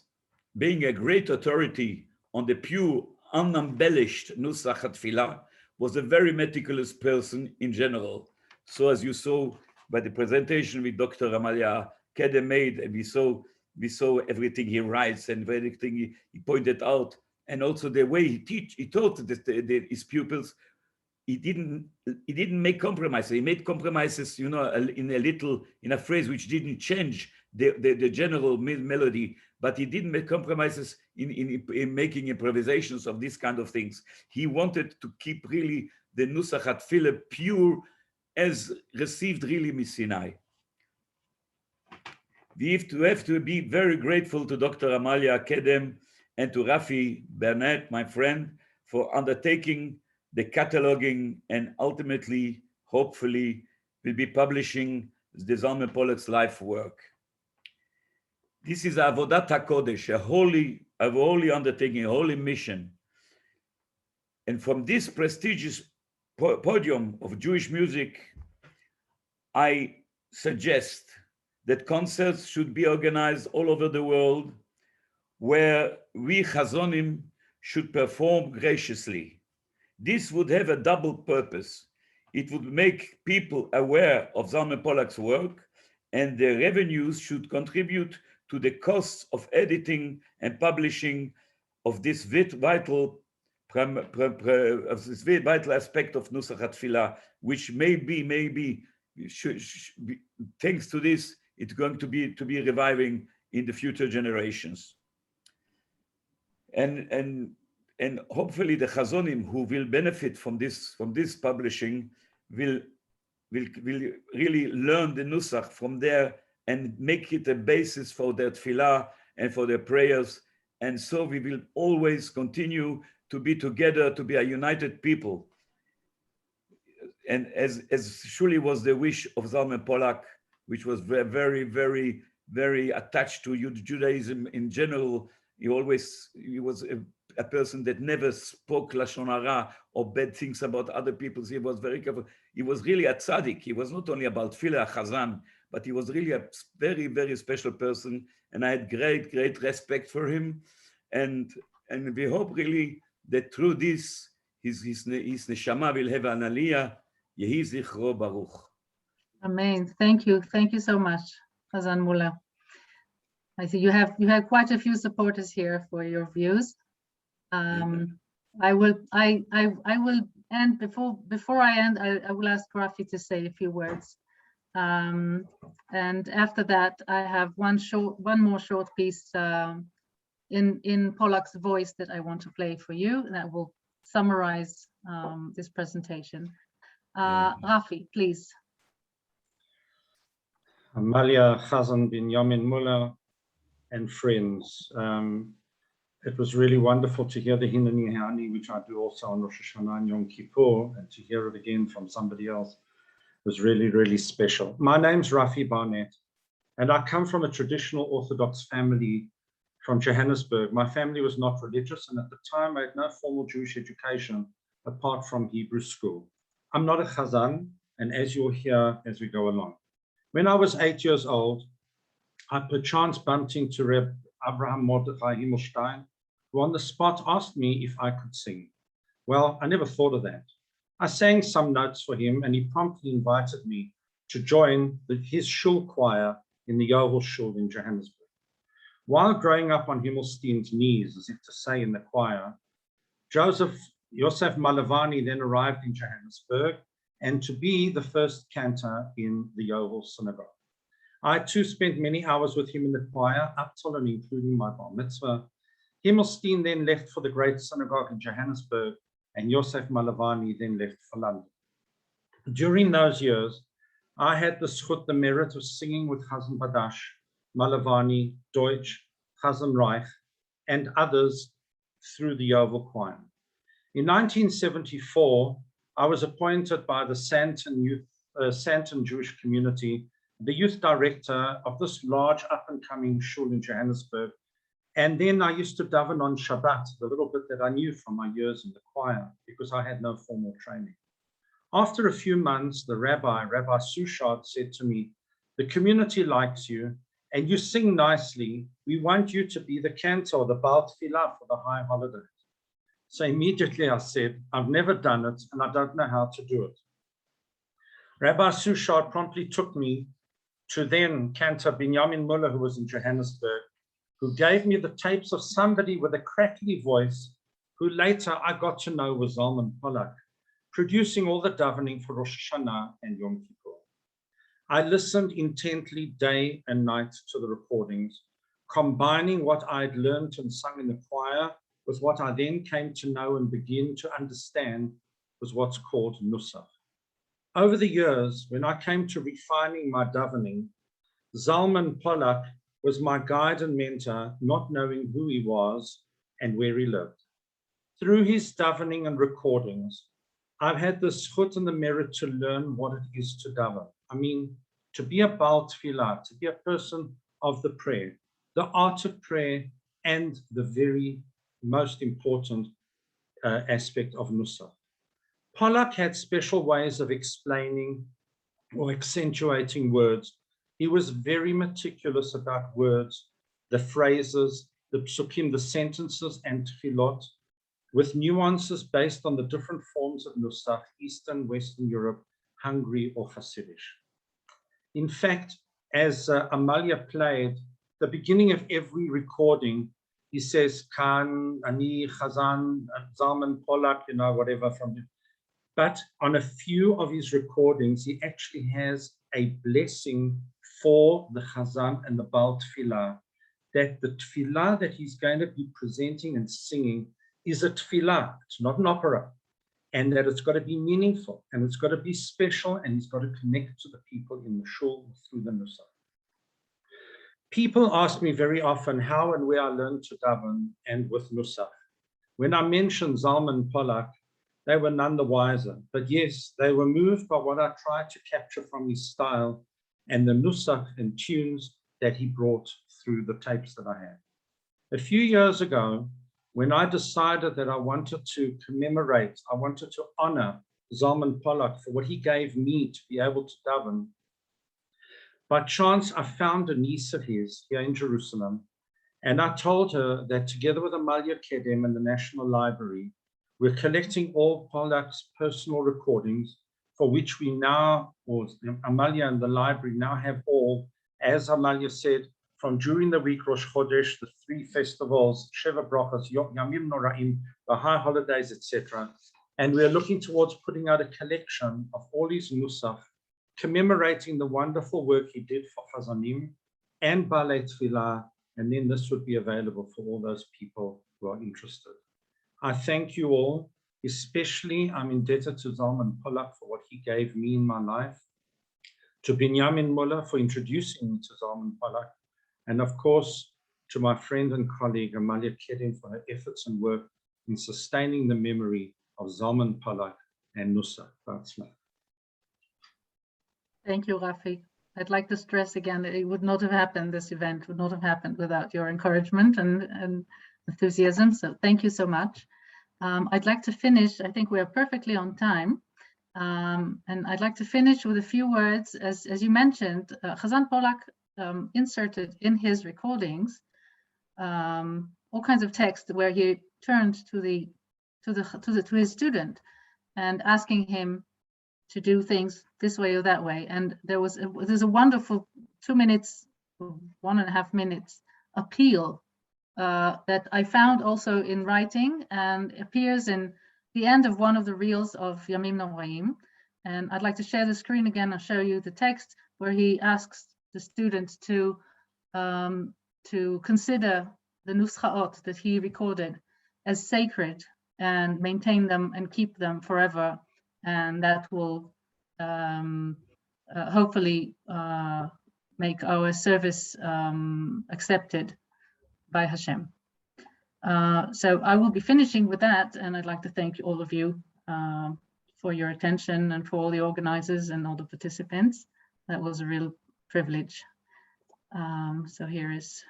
being a great authority on the pure, unembellished Nusach HaTfilah, was a very meticulous person in general. So as you saw by the presentation with Dr. Amalia Kedem made, and we saw everything he writes and everything he pointed out, and also the way he taught his pupils. He didn't make compromises. He made compromises, you know, in a phrase which didn't change the general melody, but he didn't make compromises in making improvisations of these kind of things. He wanted to keep really the Nusach HaTfilah pure as received really Sinai. We have to be very grateful to Dr. Amalia Kedem and to Rafi Barnett, my friend, for undertaking the cataloging, and ultimately, hopefully, will be publishing the Zalman Pollak's life work. This is Avodat HaKodesh, a holy undertaking, a holy mission. And from this prestigious podium of Jewish music, I suggest that concerts should be organized all over the world, where we Chazonim should perform graciously. This would have a double purpose. It would make people aware of Zalman Pollak's work, and the revenues should contribute to the costs of editing and publishing of this vital aspect of Nusach HaTfilah, which maybe thanks to this, it's going to be reviving in the future generations. And hopefully the Chazonim who will benefit from this publishing will really learn the Nusach from there and make it a basis for their tefillah and for their prayers. And so we will always continue to be together, to be a united people. And as surely was the wish of Zalman Pollak, which was very, very, very attached to Judaism in general, he was a person that never spoke Lashon Hara or bad things about other people. He was very careful. He was really a tzaddik. He was not only about Tefillah, Hazzan, but he was really a very, very special person. And I had great, great respect for him. And we hope really that through this, his neshama will have an aliyah. Yehi zichro baruch. Amen. Thank you. Thank you so much, Hazzan Mullah. I see you have quite a few supporters here for your views. I will end before I end. I will ask Rafi to say a few words, and after that I have one more short piece in Pollak's voice that I want to play for you, that will summarize this presentation. Rafi, please. Amalia, Hazzan, Binyamin Mullah, and friends. It was really wonderful to hear the Hineni Hani, which I do also on Rosh Hashanah and Yom Kippur, and to hear it again from somebody else was really, really special. My name's Rafi Barnett, and I come from a traditional Orthodox family from Johannesburg. My family was not religious, and at the time I had no formal Jewish education apart from Hebrew school. I'm not a Hazzan, and as you'll hear as we go along. When I was 8 years old, I perchance bumped into Reb Abraham Mordechai Himmelstein, who on the spot asked me if I could sing. Well, I never thought of that. I sang some notes for him, and he promptly invited me to join his shul choir in the Yovel Shul in Johannesburg. While growing up on Himmelstein's knees, as if to say in the choir, Yosef Malavani then arrived in Johannesburg, and to be the first cantor in the Yovel synagogue. I too spent many hours with him in the choir, up till and including my bar mitzvah. Himmelstein then left for the great synagogue in Johannesburg, and Yosef Malavani then left for London. During those years, I had the zchut, the merit of singing with Hazzan Badash, Malavani, Deutsch, Hazzan Reich, and others through the Yovel choir. In 1974, I was appointed by the Santon Jewish community, the youth director of this large up-and-coming shul in Johannesburg. And then I used to daven on Shabbat, the little bit that I knew from my years in the choir, because I had no formal training. After a few months, the Rabbi Sushad, said to me, the community likes you, and you sing nicely. We want you to be the cantor, the Baal Tfilah for the high holidays. So immediately I said, I've never done it, and I don't know how to do it. Rabbi Sushad promptly took me to then cantor Binyamin Mullah, who was in Johannesburg, who gave me the tapes of somebody with a crackly voice, who later I got to know was Zalman Pollak, producing all the davening for Rosh Hashanah and Yom Kippur. I listened intently day and night to the recordings, combining what I'd learned and sung in the choir with what I then came to know and begin to understand was what's called Nusach. Over the years, when I came to refining my davening, Zalman Pollak was my guide and mentor, not knowing who he was and where he lived. Through his davening and recordings, I've had the zchut and the merit to learn what it is to daven. I mean, to be a Baal Tfilah, to be a person of the prayer, the art of prayer, and the very most important aspect of Nusach. Pollak had special ways of explaining or accentuating words. He was very meticulous about words, the phrases, the psukim, the sentences, and tefillot, with nuances based on the different forms of Nusach, Eastern, Western Europe, Hungary, or Hasidic. In fact, as Amalia played, the beginning of every recording, he says, Khan, Ani, Hazzan, Zalman Pollak, whatever from him. But on a few of his recordings, he actually has a blessing for the Hazzan and the Baal Tfilah, that the Tfilah that he's going to be presenting and singing is a Tfilah, it's not an opera, and that it's got to be meaningful, and it's got to be special, and he's got to connect to the people in the shul through the Nusach. People ask me very often how and where I learned to daven and with Nusach. When I mentioned Zalman Pollak, they were none the wiser, but yes, they were moved by what I tried to capture from his style and the Nusach and tunes that he brought through the tapes that I had. A few years ago, when I decided that I wanted to commemorate, I wanted to honor Zalman Pollak for what he gave me to be able to daven, by chance, I found a niece of his here in Jerusalem, and I told her that together with Amalia Kedem and the National Library, we're collecting all Pollak's personal recordings, for which we now, or Amalia and the library now have all, as Amalia said, from during the week Rosh Chodesh, the 3 festivals, Sheva Brachas, Yamim Noraim, the high holidays, etc. And we're looking towards putting out a collection of all his nusach, commemorating the wonderful work he did for Chazanim and Balei Tfilah, and then this would be available for all those people who are interested. I thank you all, especially I'm indebted to Zalman Pollak for what he gave me in my life, to Binyamin Muller for introducing me to Zalman Pollak, and of course, to my friend and colleague Amalia Kedem for her efforts and work in sustaining the memory of Zalman Pollak and Nusa. Thank you, Rafi. I'd like to stress again that it would not have happened, this event would not have happened without your encouragement and enthusiasm. So thank you so much. I'd like to finish, I think we are perfectly on time. And I'd like to finish with a few words. As you mentioned, Hazzan Pollak inserted in his recordings all kinds of text where he turned to his student and asking him to do things this way or that way. And there's a wonderful 2 minutes, 1.5 minutes appeal that I found also in writing and appears in the end of one of the reels of Yamim Noraim. And I'd like to share the screen again and show you the text where he asks the students to consider the nuschaot that he recorded as sacred and maintain them and keep them forever. And that will hopefully make our service accepted by Hashem. So I will be finishing with that, and I'd like to thank all of you for your attention and for all the organizers and all the participants. That was a real privilege. So here is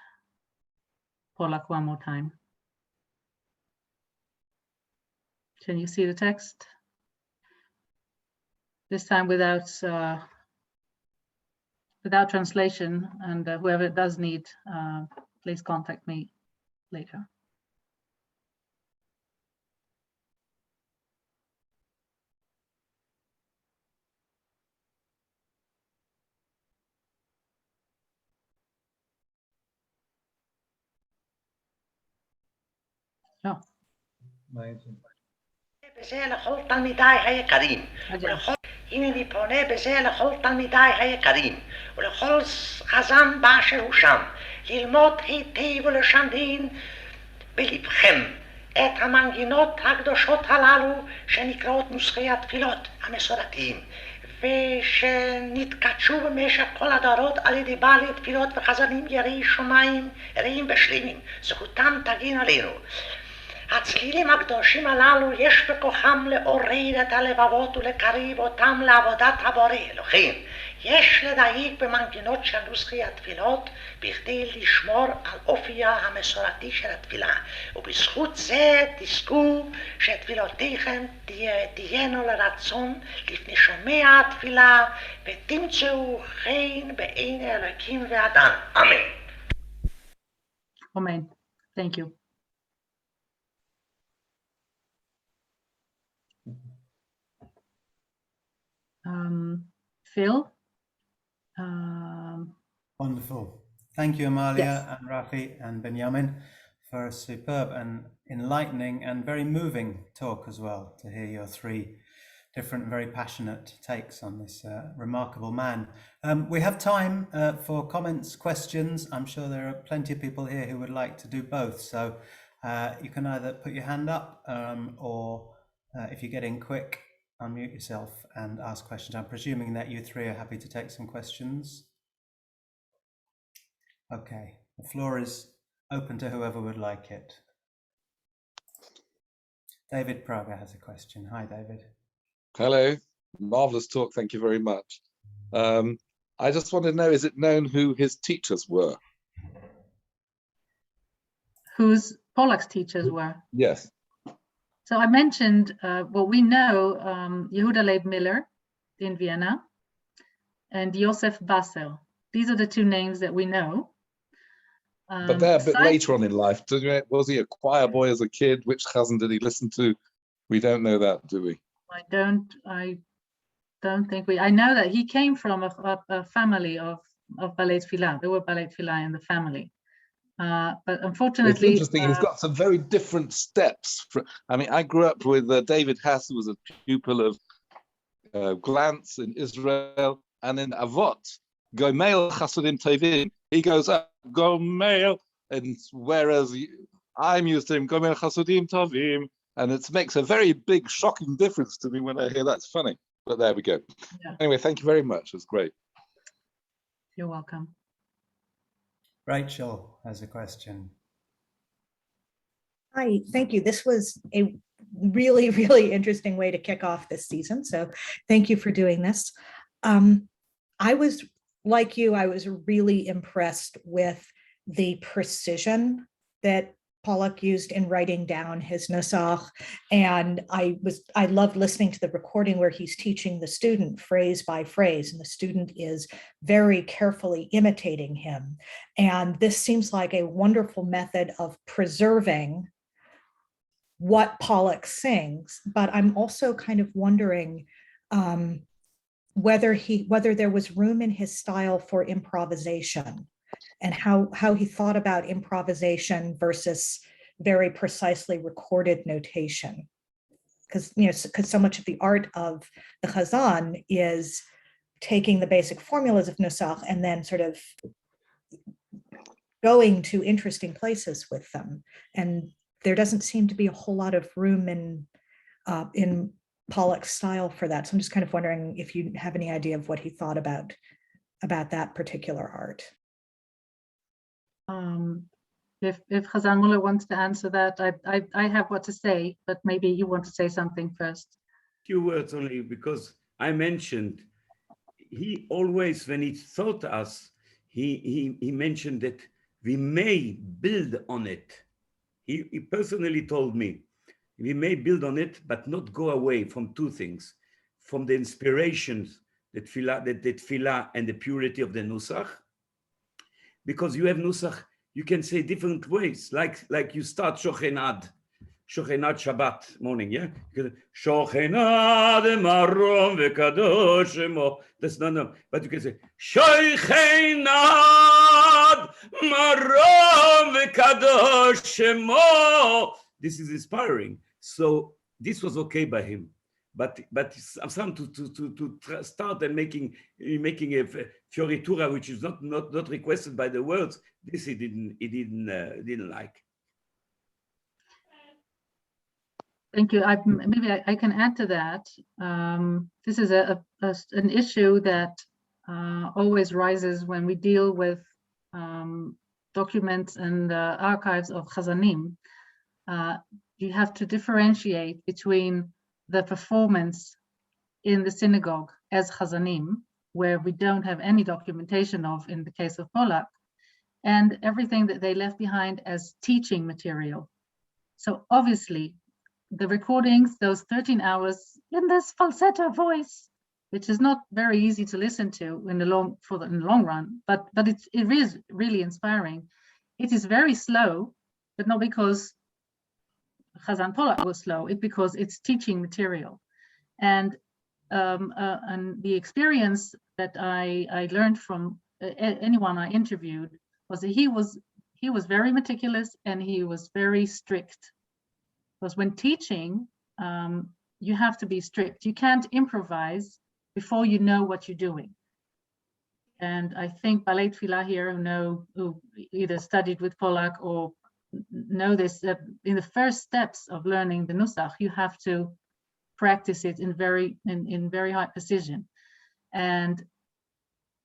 Pollak one more time. Can you see the text? This time without translation, and whoever does need, please contact me later. Oh. Amazing. בזה לכל תלמידיי היקרים, הנני פונה בזה לכל תלמידיי היקרים, ולכל חזן באשר הוא שם, ללמוד היטב ולשנן בלבכם את המנגינות הקדושות הללו שנקראות נוסחי התפילות המסורתיים, ושנתקדשו במשך כל הדורות על ידי בעלי תפילות וחזנים יראי שמיים, יראים ושלימים, זכותם תגן עלינו. הצלילים הקדושים הללו יש בכוחם לעורר את הלבבות ולקריב אותם לעבודת הבורא אלוהים. יש לדייק במנגינות של נוסחי התפילות בכדי לשמור על אופייה המסורתי של התפילה, ובזכות זה תזכו שתפילותיכם תהיינו לרצון לפני שומע התפילה ותמצאו חן בעיני אלוקים ואדם. אמן. Amen. Thank you. Phil? Wonderful. Thank you, Amalia Yes. and Rafi and Benjamin, for a superb and enlightening and very moving talk as well, to hear your 3 different, very passionate takes on this remarkable man. We have time for comments, questions. I'm sure there are plenty of people here who would like to do both. So you can either put your hand up or if you get in quick, unmute yourself and ask questions. I'm presuming that you 3 are happy to take some questions. Okay, the floor is open to whoever would like it. David Prager has a question. Hi, David. Hello, marvelous talk. Thank you very much. I just want to know, is it known who his teachers were? Whose Pollak's teachers were. Yes. So I mentioned, well, we know Yehuda Leib Miller in Vienna and Josef Basel. These are the two names that we know. But they're a bit later on in life. Was he a choir boy as a kid? Which Hazzan did he listen to? We don't know that, do we? I don't think we. I know that he came from a family of ballet tefillah. There were ballet tefillah in the family, but unfortunately, it's interesting. He's got some very different steps. I mean, I grew up with David Hass, who was a pupil of Glantz in Israel, and in Avot, Gomeil Chasudim Tovim. He goes up Gomeil, and whereas I'm used to him Gomeil Chasudim Tovim, and it makes a very big, shocking difference to me when I hear that. It's funny, but there we go. Yeah. Anyway, thank you very much. It's great. You're welcome. Rachel has a question. Hi, thank you. This was a really, really interesting way to kick off this season. So thank you for doing this. I was, like you, I was really impressed with the precision that Pollak used in writing down his nusach, and I loved listening to the recording where he's teaching the student phrase by phrase, and the student is very carefully imitating him. And this seems like a wonderful method of preserving what Pollak sings, but I'm also kind of wondering whether there was room in his style for improvisation, and how he thought about improvisation versus very precisely recorded notation. Because so much of the art of the Hazzan is taking the basic formulas of nusach and then sort of going to interesting places with them. And there doesn't seem to be a whole lot of room in Pollak's style for that. So I'm just kind of wondering if you have any idea of what he thought about that particular art. If Hazzan Muller wants to answer that, I have what to say, but maybe you want to say something first. Few words only, because I mentioned he always, when he taught us, he mentioned that we may build on it. He personally told me we may build on it, but not go away from two things: from the inspirations that tefillah and the purity of the nusach. Because you have nusach, you can say different ways. Like you start Shochenad Shabbat morning, yeah. Shochenad marom vekadosh emo. That's not. But you can say Shochenad marom vekadosh emo. This is inspiring. So this was okay by him. But some to start and making a fioritura which is not requested by the words, this he didn't like. Thank you. Maybe I can add to that. This is an issue that always rises when we deal with documents and archives of Hazanim. You have to differentiate between the performance in the synagogue as Hazanim, where we don't have any documentation of in the case of Pollak, and everything that they left behind as teaching material. So obviously, the recordings, those 13 hours in this falsetto voice, which is not very easy to listen to in the long run, but it is really inspiring. It is very slow, but not because Hazzan Pollak was slow, because it's teaching material. And the experience that I learned from anyone I interviewed was that he was very meticulous and he was very strict. Because when teaching, you have to be strict. You can't improvise before you know what you're doing. And I think ballet tefillah here who either studied with Pollak or know this, that in the first steps of learning the nusach, you have to practice it in very high precision. And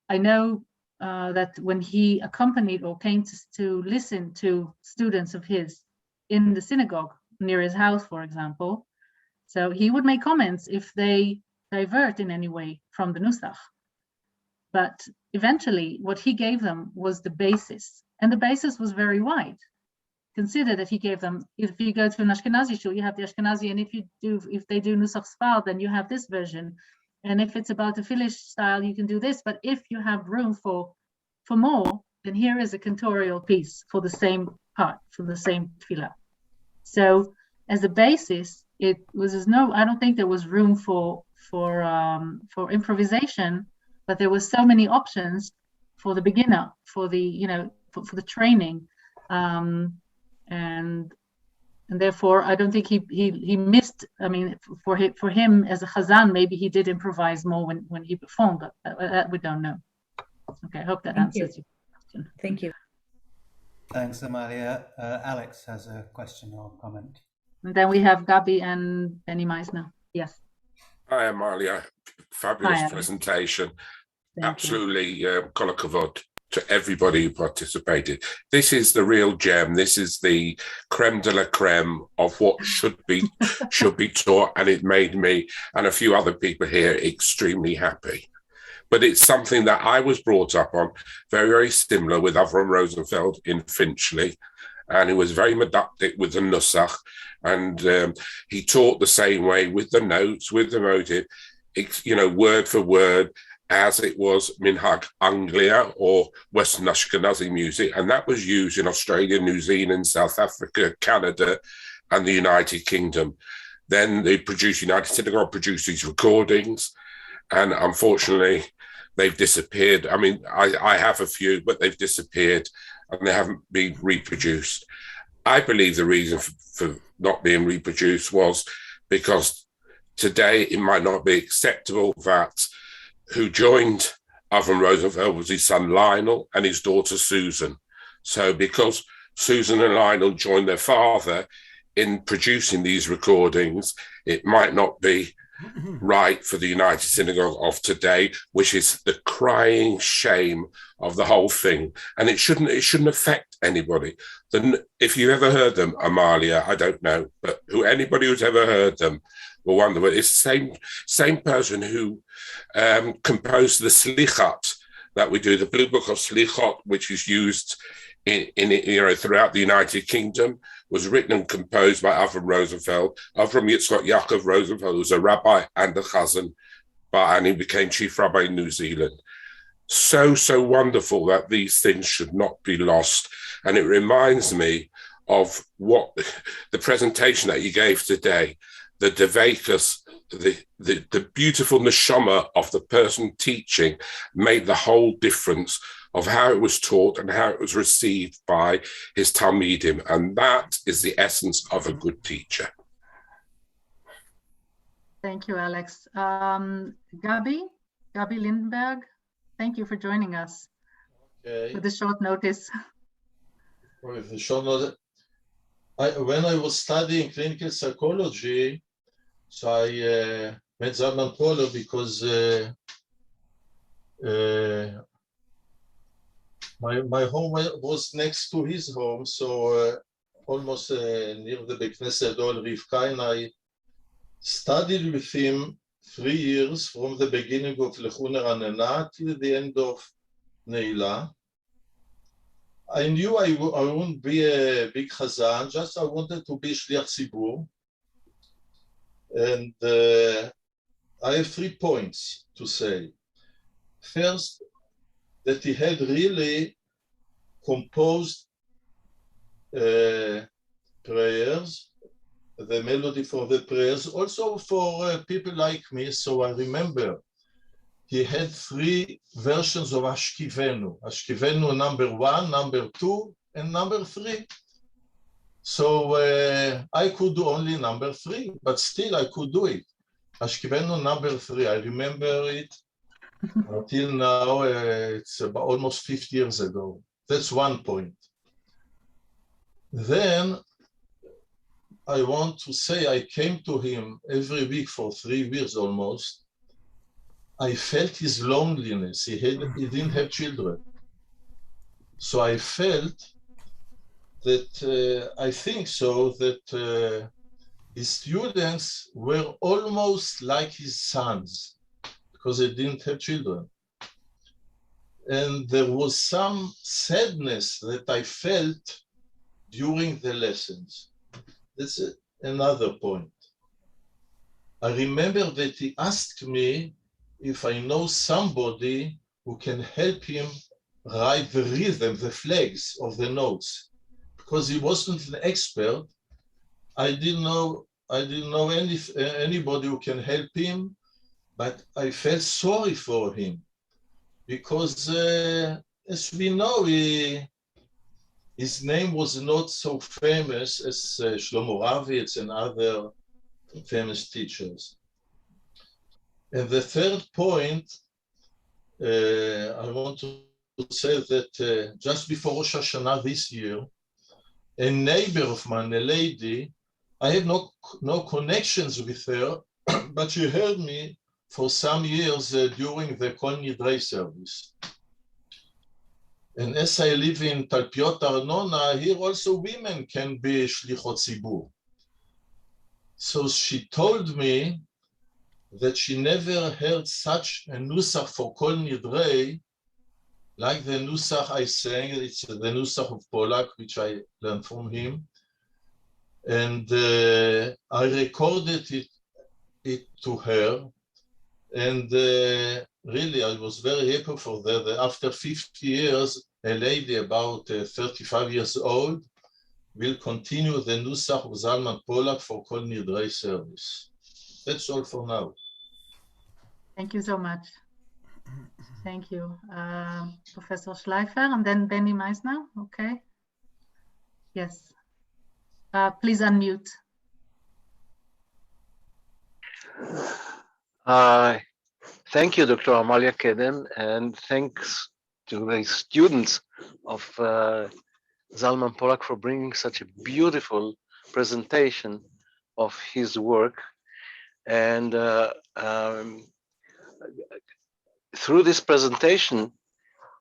I know that when he accompanied or came to listen to students of his in the synagogue near his house, for example, so he would make comments if they divert in any way from the nusach. But eventually what he gave them was the basis, and the basis was very wide. consider that he gave them, if you go to an Ashkenazi shul, you have the Ashkenazi, and if they do Nusach Sfard, then you have this version. And if it's about the Philish style, you can do this. But if you have room for more, then here is a cantorial piece for the same part, for the same tefillah. So as a basis, I don't think there was room for improvisation, but there was so many options for the beginner, for the for the training, and therefore I don't think he missed. I mean, for him as a Hazzan, maybe he did improvise more when he performed, but that we don't know. Okay, I hope that answers your question. Thank you. Thanks, Amalia. Alex has a question or comment. And then we have Gabi and Benny Meisner. Yes. Hi, Amalia. Fabulous Hi, presentation. Thank Absolutely, kol hakavod to everybody who participated. This is the real gem. This is the creme de la creme of what should be taught, and it made me and a few other people here extremely happy. But it's something that I was brought up on, very, very similar with Avram Rosenfeld in Finchley, and he was very medactic with the nusach, and he taught the same way with the notes, with the motive, word for word, as it was Minhag Anglia or Western Ashkenazi music, and that was used in Australia, New Zealand, South Africa, Canada, and the United Kingdom. Then the United Synagogue produced these recordings, and unfortunately, they've disappeared. I mean, I have a few, but they've disappeared, and they haven't been reproduced. I believe the reason for not being reproduced was because today it might not be acceptable that who joined Avram Rosenfeld was his son Lionel and his daughter Susan. So because Susan and Lionel joined their father in producing these recordings, it might not be right for the United Synagogue of today, which is the crying shame of the whole thing. And it shouldn't affect anybody. Then if you've ever heard them, Amalia, I don't know, but anybody who's ever heard them will wonder. But it's the same person who composed the Slichat that we do, the Blue Book of Slichot, which is used in throughout the United Kingdom, was written and composed by Avram Rosenfeld. Avram Yitzchak Yaakov Rosenfeld was a rabbi and a chazan, and he became chief rabbi in New Zealand. So wonderful that these things should not be lost. And it reminds me of what the presentation that you gave today, the Devekas, the beautiful neshama of the person teaching made the whole difference of how it was taught and how it was received by his Talmidim. And that is the essence of a good teacher. Thank you, Alex. Gabi Lindberg, thank you for joining us with a short notice. With a short notice. When I was studying clinical psychology, so I met Zalman Pollak because my home was next to his home, so almost near the Beit Knesset Ol Rivka, and I studied with him 3 years from the beginning of Lechuner Anana till the end of Neila. I knew I wouldn't be a big Hazzan, just I wanted to be Shliach Tzibur. And I have 3 points to say. First, that he had really composed prayers, the melody for the prayers, also for people like me. So I remember he had 3 versions of Ashkivenu. Ashkivenu number 1, number 2, and number 3. So I could do only number 3, but still I could do it. Ashkivenu number 3, I remember it until now. It's about almost 50 years ago. That's one point. Then I want to say I came to him every week for 3 years almost. I felt his loneliness. He didn't have children. So I felt that, I think so, that his students were almost like his sons because they didn't have children. And there was some sadness that I felt during the lessons. That's another point. I remember that he asked me if I know somebody who can help him write the rhythm, the flags of the notes. Because he wasn't an expert, I didn't know anybody who can help him, but I felt sorry for him because, as we know, his name was not so famous as Shlomo Ravitz and other famous teachers. And the third point, I want to say that just before Rosh Hashanah this year, a neighbor of mine, a lady, I had no connections with her, but she heard me for some years during the Kol Nidrei service. And as I live in Talpiot Arnona, here also women can be Shlichot Tzibur. So she told me that she never heard such a nusach for Kol Nidrei, like the nusach I sang. It's the nusach of Pollak, which I learned from him. And I recorded it to her. And really, I was very happy for that. After 50 years, a lady about 35 years old will continue the nusach of Zalman Pollak for Kol Nidrei service. That's all for now. Thank you so much. Thank you, Professor Schleifer, and then Benny Meisner. Okay. Yes. Please unmute. Thank you, Dr. Amalia Kedem, and thanks to the students of Zalman Pollak for bringing such a beautiful presentation of his work. And through this presentation,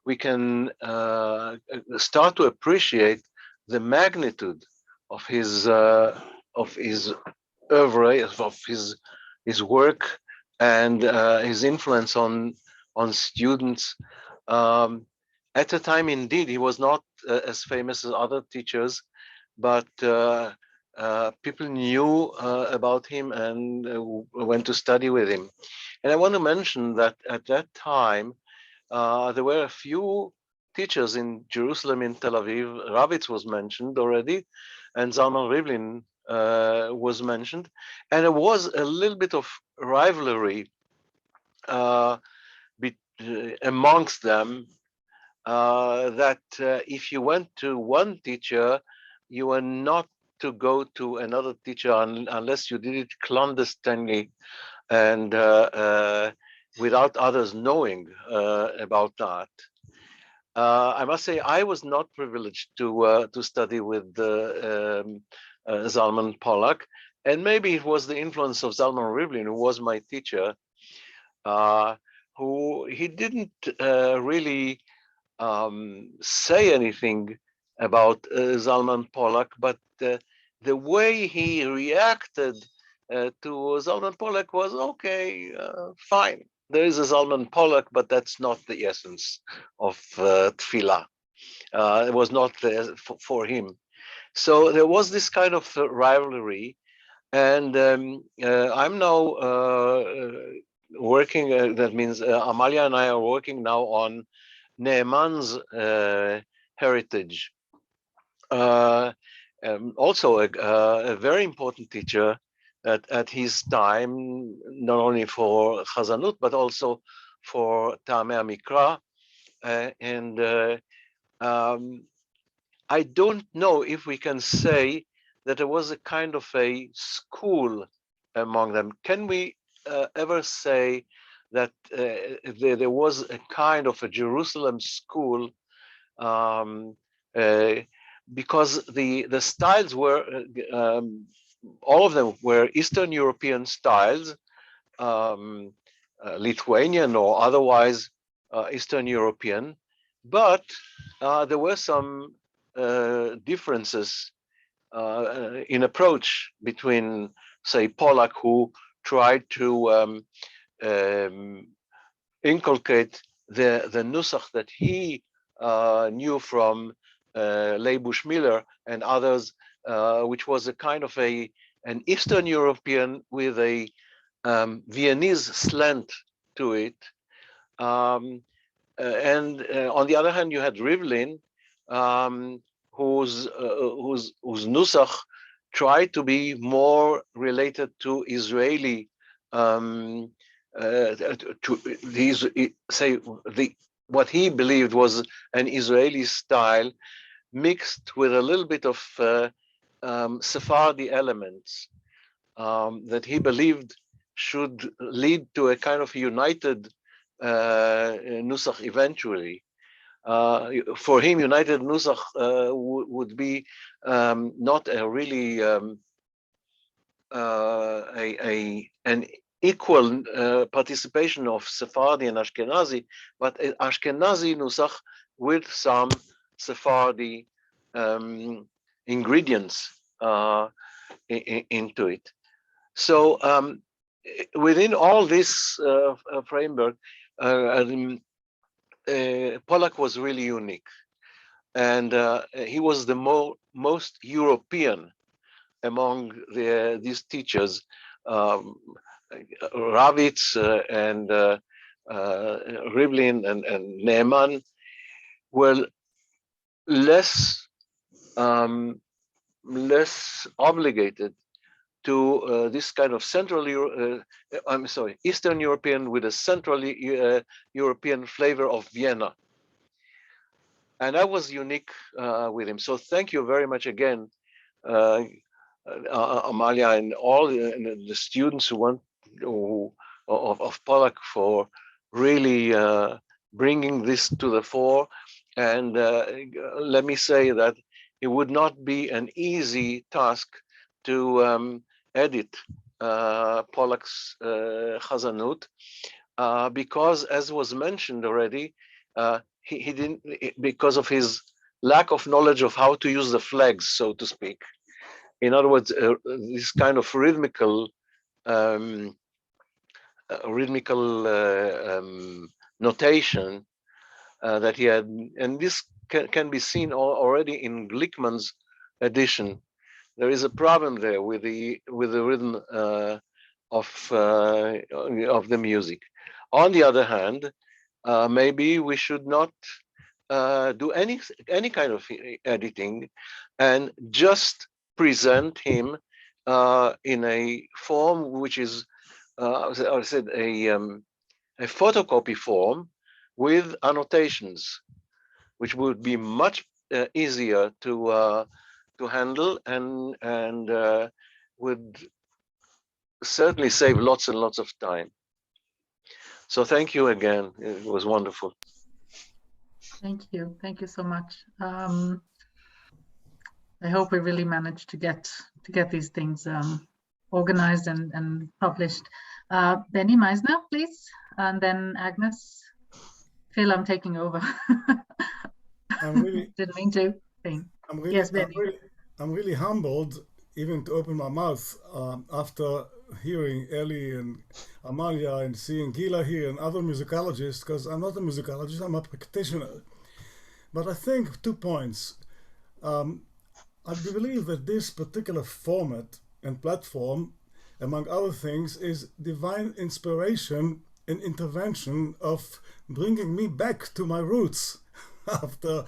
we can start to appreciate the magnitude of his oeuvre, of his work, and his influence on students. At the time, indeed, he was not as famous as other teachers, but people knew about him and went to study with him. And I want to mention that at that time, there were a few teachers in Jerusalem, in Tel Aviv. Ravitz was mentioned already, and Zalman Rivlin was mentioned. And there was a little bit of rivalry amongst them, that if you went to one teacher, you were not to go to another teacher unless you did it clandestinely and without others knowing about that. I must say I was not privileged to study with Zalman Pollak, and maybe it was the influence of Zalman Rivlin, who was my teacher, who he didn't really say anything about Zalman Pollak, but the way he reacted to Zalman Pollak was okay, fine. There is a Zalman Pollak, but that's not the essence of Tefillah. It was not for him. So there was this kind of rivalry, and I'm now working. That means Amalia and I are working now on Neeman's heritage. Also a very important teacher at his time, not only for Chazanut, but also for Ta'amei Mikra. I don't know if we can say that there was a kind of a school among them. Can we ever say that there was a kind of a Jerusalem school, because the styles were, all of them were Eastern European styles, Lithuanian or otherwise Eastern European, but there were some differences in approach between, say, Pollak, who tried to inculcate the nusach that he knew from Leibush Miller and others, which was a kind of an Eastern European with a Viennese slant to it. And on the other hand, you had Rivlin, whose nusach tried to be more related to Israeli, what he believed was an Israeli style, mixed with a little bit of Sephardi elements that he believed should lead to a kind of united nusach eventually. For him, united nusach would be not a really an equal participation of Sephardi and Ashkenazi, but Ashkenazi nusach with some Sephardi ingredients into it. So within all this framework, Pollak was really unique, and he was the most European among these teachers. Ravitz and Rivlin and Neeman were less obligated to this kind of Eastern European with a Central European flavor of Vienna. And I was unique with him. So thank you very much again, Amalia, and all the students of Pollak for really bringing this to the fore. And let me say that it would not be an easy task to edit Pollak's Chazanut, because, as was mentioned already, he didn't, because of his lack of knowledge of how to use the flags, so to speak. In other words, this kind of rhythmical notation that he had, and this can be seen already in Glickman's edition. There is a problem there with the rhythm of the music. On the other hand, maybe we should not do any kind of editing, and just present him in a form which is, I said, a photocopy form with annotations, which would be much easier to handle and would certainly save lots and lots of time. So thank you again. It was wonderful. Thank you so much. I hope we really managed to get these things organized and published. Benny Meisner, please, and then Agnes. Phil, I'm taking over. I'm really didn't mean to. Yes, Benny. I'm really humbled even to open my mouth after hearing Eli and Amalia and seeing Gila here and other musicologists, because I'm not a musicologist, I'm a practitioner. But I think 2 points. I believe that this particular format and platform, among other things, is divine inspiration and intervention of bringing me back to my roots after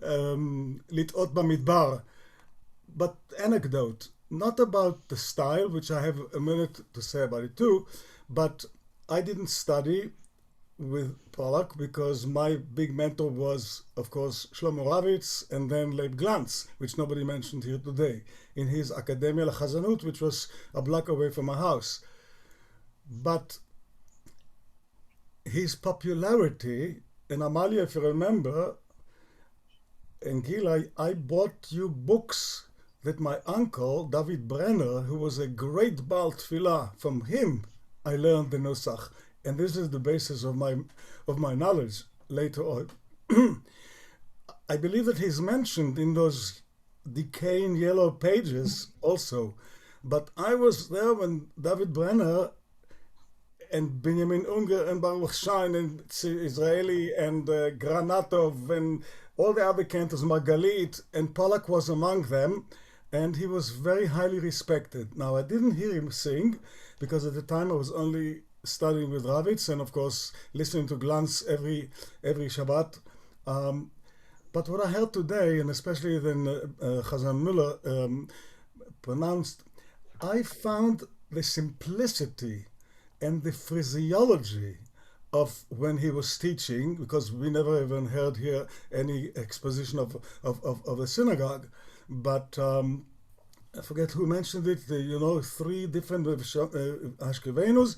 Lit'ot Bamidbar. But anecdote, not about the style, which I have a minute to say about it too, but I didn't study with Pollak because my big mentor was, of course, Shlomo Ravitz and then Leib Glantz, which nobody mentioned here today, in his Academia L'Chazanut, which was a block away from my house. But his popularity, and Amalia, if you remember, and Gila, I bought you books that my uncle, David Brenner, who was a great Baal Tfilah, from him I learned the Nusach. And this is the basis of my knowledge later on. I believe that he's mentioned in those decaying yellow pages also. But I was there when David Brenner and Benjamin Unger and Baruch Schein and Israeli and Granatov and all the other cantors, Margalit, and Pollak was among them, and he was very highly respected. Now, I didn't hear him sing, because at the time I was only studying with Ravitz, and of course listening to Glanz every Shabbat. But what I heard today, and especially then Hazzan Müller pronounced, I found the simplicity and the phraseology of when he was teaching, because we never even heard here any exposition of the synagogue. But I forget who mentioned it, 3 different Hashkevenus.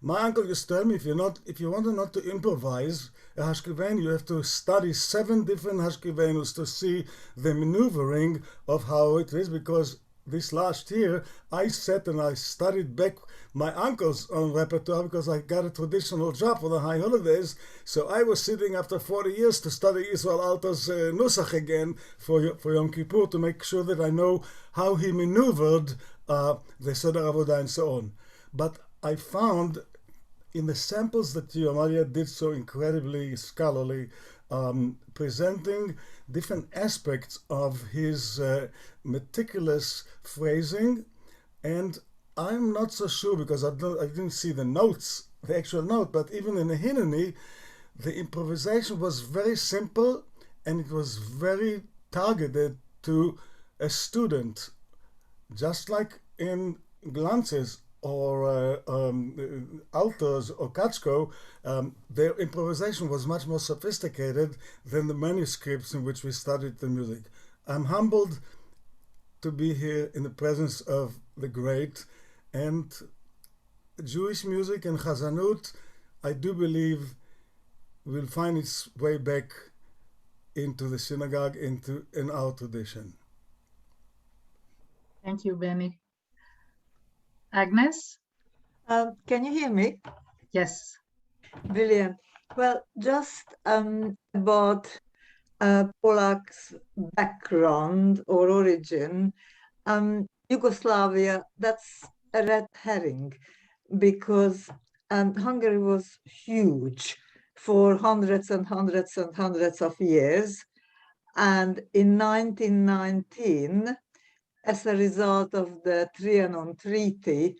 My uncle used to tell me, if you want not to improvise a Hashkeven, you have to study 7 different Hashkevenus to see the maneuvering of how it is, because this last year I sat and I studied back my uncle's own repertoire, because I got a traditional job for the high holidays. So I was sitting after 40 years to study Israel Alter's Nusach again for Yom Kippur, to make sure that I know how he maneuvered the Seder Avodah and so on. But I found in the samples that you, Amalia, did so incredibly scholarly, presenting different aspects of his meticulous phrasing. And I'm not so sure, because I didn't see the notes, the actual note, but even in the Hineni, the improvisation was very simple, and it was very targeted to a student, just like in Glanz's or Alters or Kachko. Their improvisation was much more sophisticated than the manuscripts in which we studied the music. I'm humbled to be here in the presence of the great, and Jewish music and Chazanut, I do believe, will find its way back into the synagogue, in our tradition. Thank you, Benny. Agnes? Can you hear me? Yes. Brilliant. Well, just about Pollak's background or origin, Yugoslavia, that's a red herring, because Hungary was huge for hundreds and hundreds and hundreds of years. And in 1919, as a result of the Trianon Treaty,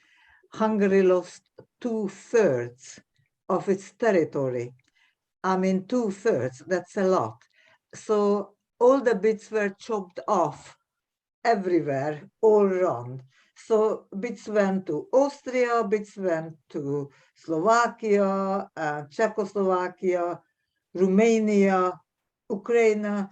Hungary lost 2/3 of its territory. I mean, 2/3, that's a lot. So all the bits were chopped off everywhere, all around. So bits went to Austria, bits went to Slovakia, Czechoslovakia, Romania, Ukraine,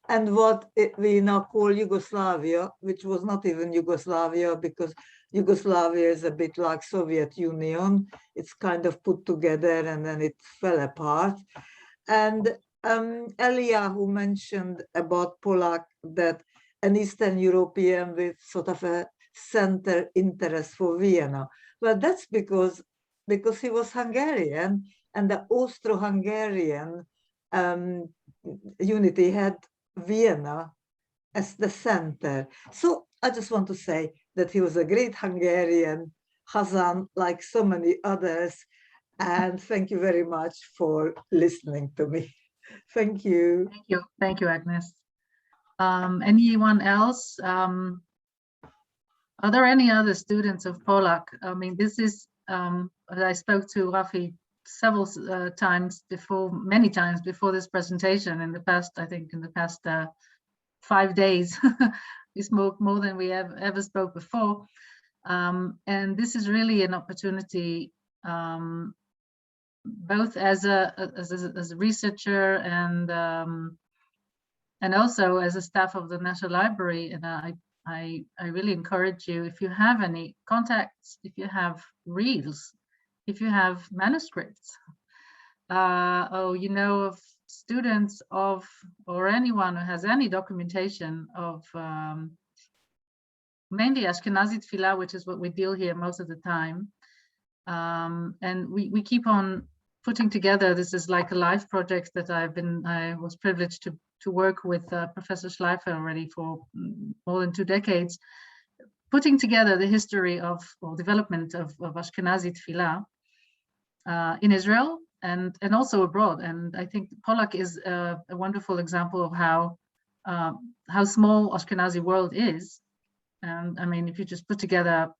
and what we now call Yugoslavia, which was not even Yugoslavia, because Yugoslavia is a bit like Soviet Union. It's kind of put together and then it fell apart. And Eliyahu mentioned about Pollak that an Eastern European with sort of a center interest for Vienna. Well, that's because he was Hungarian, and the Austro-Hungarian unity had Vienna as the center. So I just want to say that he was a great Hungarian, Hazzan, like so many others. And thank you very much for listening to me. Thank you. Thank you. Thank you, Agnes. Anyone else? Are there any other students of Pollak? I mean, this is, I spoke to Rafi several times before, many times before this presentation in the past, I think in the past 5 days. We spoke more than we ever spoke before. And this is really an opportunity, both as a researcher and also as a staff of the National Library. And I really encourage you, if you have any contacts, if you have reels, if you have manuscripts, or you know of students of, or anyone who has any documentation of mainly Ashkenazi Tefillah, which is what we deal here most of the time. And we keep on putting together, this is like a live project that I was privileged to work with Professor Schleifer already for more than 2 decades, putting together the history of, or development of Ashkenazi Tefillah in Israel and also abroad. And I think Pollak is a wonderful example of how small Ashkenazi world is. And I mean, if you just put together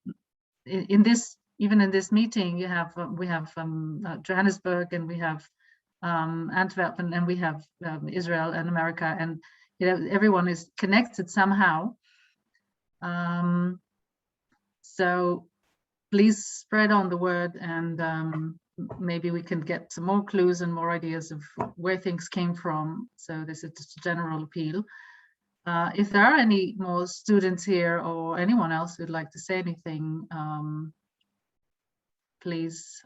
in this, even in this meeting, you have we have Johannesburg, and we have Antwerp, and we have Israel and America, and you know, everyone is connected somehow. So please spread on the word, and maybe we can get some more clues and more ideas of where things came from. So this is just a general appeal. If there are any more students here or anyone else who'd like to say anything, please.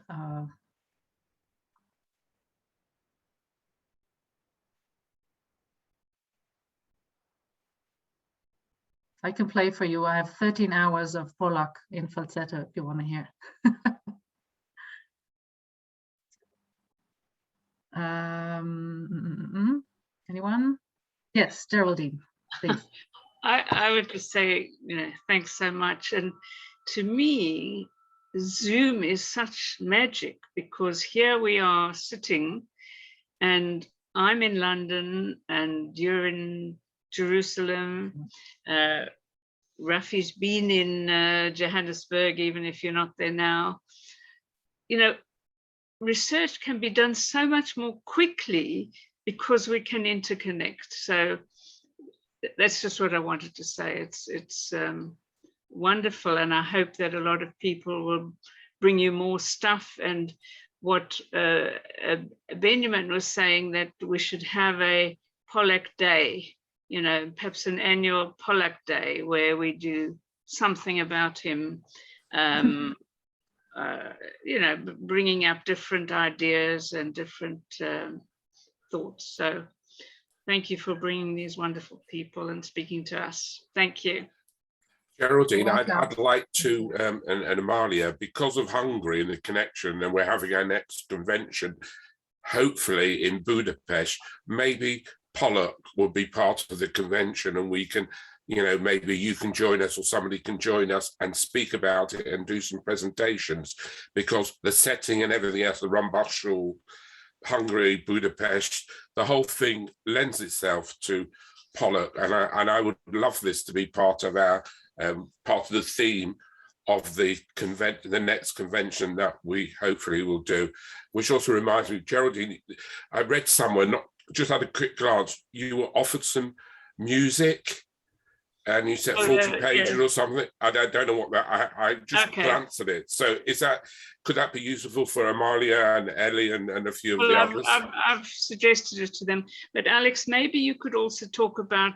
I can play for you. I have 13 hours of Pollak in falsetto if you want to hear. Anyone? Yes, Geraldine, please. I would just say, you know, thanks so much. And to me, Zoom is such magic, because here we are sitting, and I'm in London and you're in Jerusalem. Rafi's been in Johannesburg, even if you're not there now. You know, research can be done so much more quickly because we can interconnect. So that's just what I wanted to say. It's wonderful, and I hope that a lot of people will bring you more stuff. And what Benjamin was saying, that we should have a Pollak Day, you know, perhaps an annual Pollak Day where we do something about him, you know, bringing up different ideas and different thoughts. So thank you for bringing these wonderful people and speaking to us. Thank you. Geraldine, I'd like to, and Amalia, because of Hungary and the connection, and we're having our next convention, hopefully in Budapest, maybe Pollak will be part of the convention, and we can, you know, maybe you can join us or somebody can join us and speak about it and do some presentations, because the setting and everything else, the Rumbushal, Hungary, Budapest, the whole thing lends itself to Pollak, and I would love this to be part of our part of the theme of the next convention that we hopefully will do. Which also reminds me, Geraldine, I read somewhere, not just had a quick glance, you were offered some music, and you said 40 pages or something. I don't know what that. I just glanced at it. So could that be useful for Amalia and Ellie and a few of the others? I've suggested it to them. But Alex, maybe you could also talk about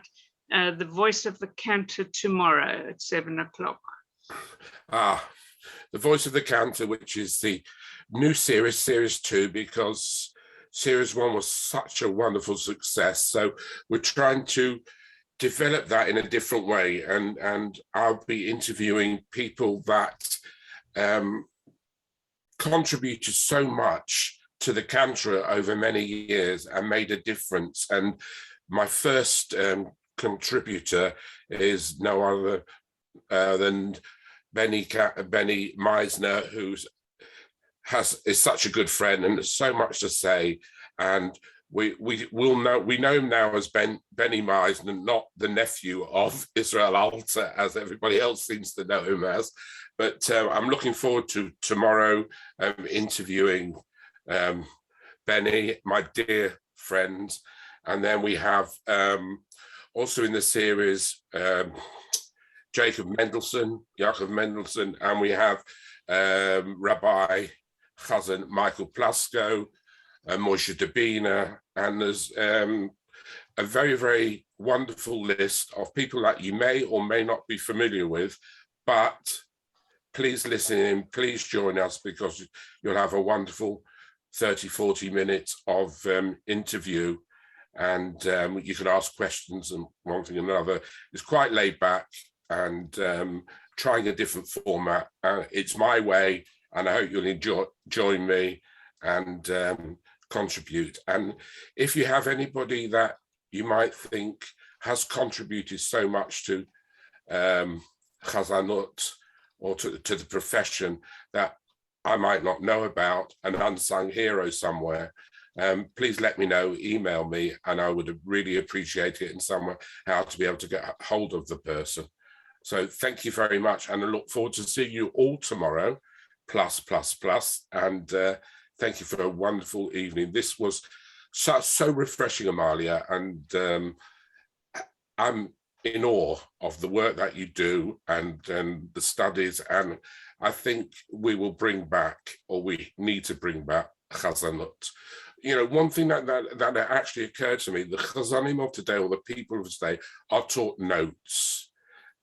the Voice of the Cantor tomorrow at 7 o'clock. The Voice of the Cantor, which is the new series 2, because series 1 was such a wonderful success. So we're trying to develop that in a different way, and I'll be interviewing people that contributed so much to the cantor over many years and made a difference. And my first contributor is no other than Benny Meisner, who is such a good friend and so much to say. And we know him now as Benny Meisner, not the nephew of Israel Alter, as everybody else seems to know him as. But I'm looking forward to tomorrow interviewing Benny, my dear friend. And then we have also in the series Yaakov Mendelssohn, and we have Rabbi Hazzan Michael Plasko, Moshe Dabina, and there's a very, very wonderful list of people that you may or may not be familiar with, but please listen in, please join us, because you'll have a wonderful 30-40 minutes of interview, and you can ask questions and one thing and another. It's quite laid back and trying a different format. It's my way, and I hope you'll join me and contribute. And if you have anybody that you might think has contributed so much to Chazanut or to the profession, that I might not know about, an unsung hero somewhere, please let me know, email me, and I would really appreciate it in somewhere how to be able to get hold of the person. So thank you very much, and I look forward to seeing you all tomorrow, plus. And thank you for a wonderful evening. This was so refreshing, Amalia, and I'm in awe of the work that you do and the studies, and I think we will bring back, or we need to bring back, Chazanut. You know, one thing that actually occurred to me, the Chazanim of today, or the people of today, are taught notes,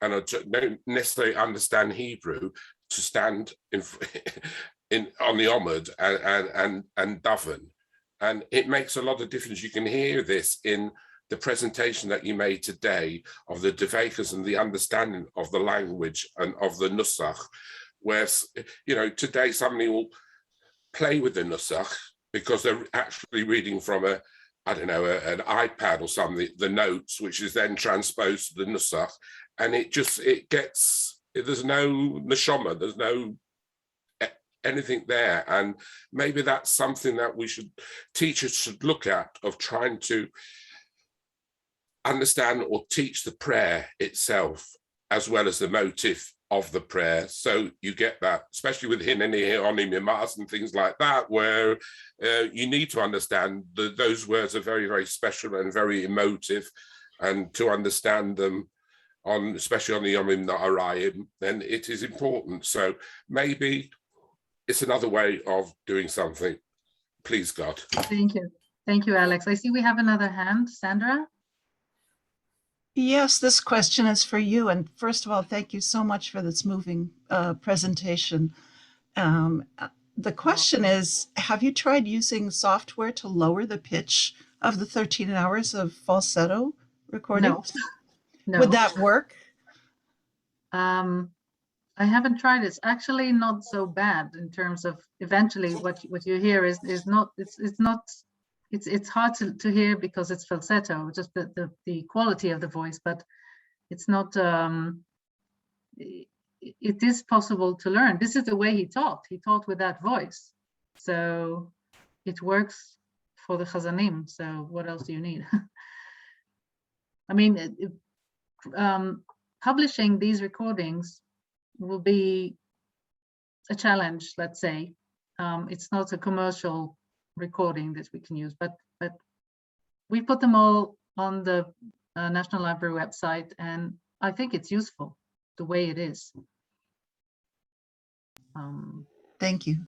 and don't necessarily understand Hebrew to stand on the Omid and Daven, and it makes a lot of difference. You can hear this in the presentation that you made today of the Devekas and the understanding of the language and of the Nusach, where, you know, today somebody will play with the Nusach because they're actually reading from an iPad or something, the notes, which is then transposed to the Nusach, and there's no neshama, there's no anything there. And maybe that's something that teachers should look at, of trying to understand or teach the prayer itself as well as the motive of the prayer. So you get that, especially with Hineni Onim Yamas and things like that, where you need to understand those words are very, very special and very emotive, and to understand them especially on the Yomim Na'arayim, then it is important. So maybe it's another way of doing something. Please, God. Thank you. Thank you, Alex. I see we have another hand. Sandra? Yes, this question is for you. And first of all, thank you so much for this moving presentation. The question is, have you tried using software to lower the pitch of the 13 hours of falsetto recordings? No. Would that work? I haven't tried. It's actually not so bad in terms of eventually what you hear is not, it's hard to hear because it's falsetto, just the quality of the voice, but it's not, it is possible to learn. This is the way he taught with that voice. So it works for the Chazanim. So what else do you need? I mean, publishing these recordings will be a challenge, let's say. It's not a commercial recording that we can use, but we put them all on the National Library website, and I think it's useful the way it is. Thank you.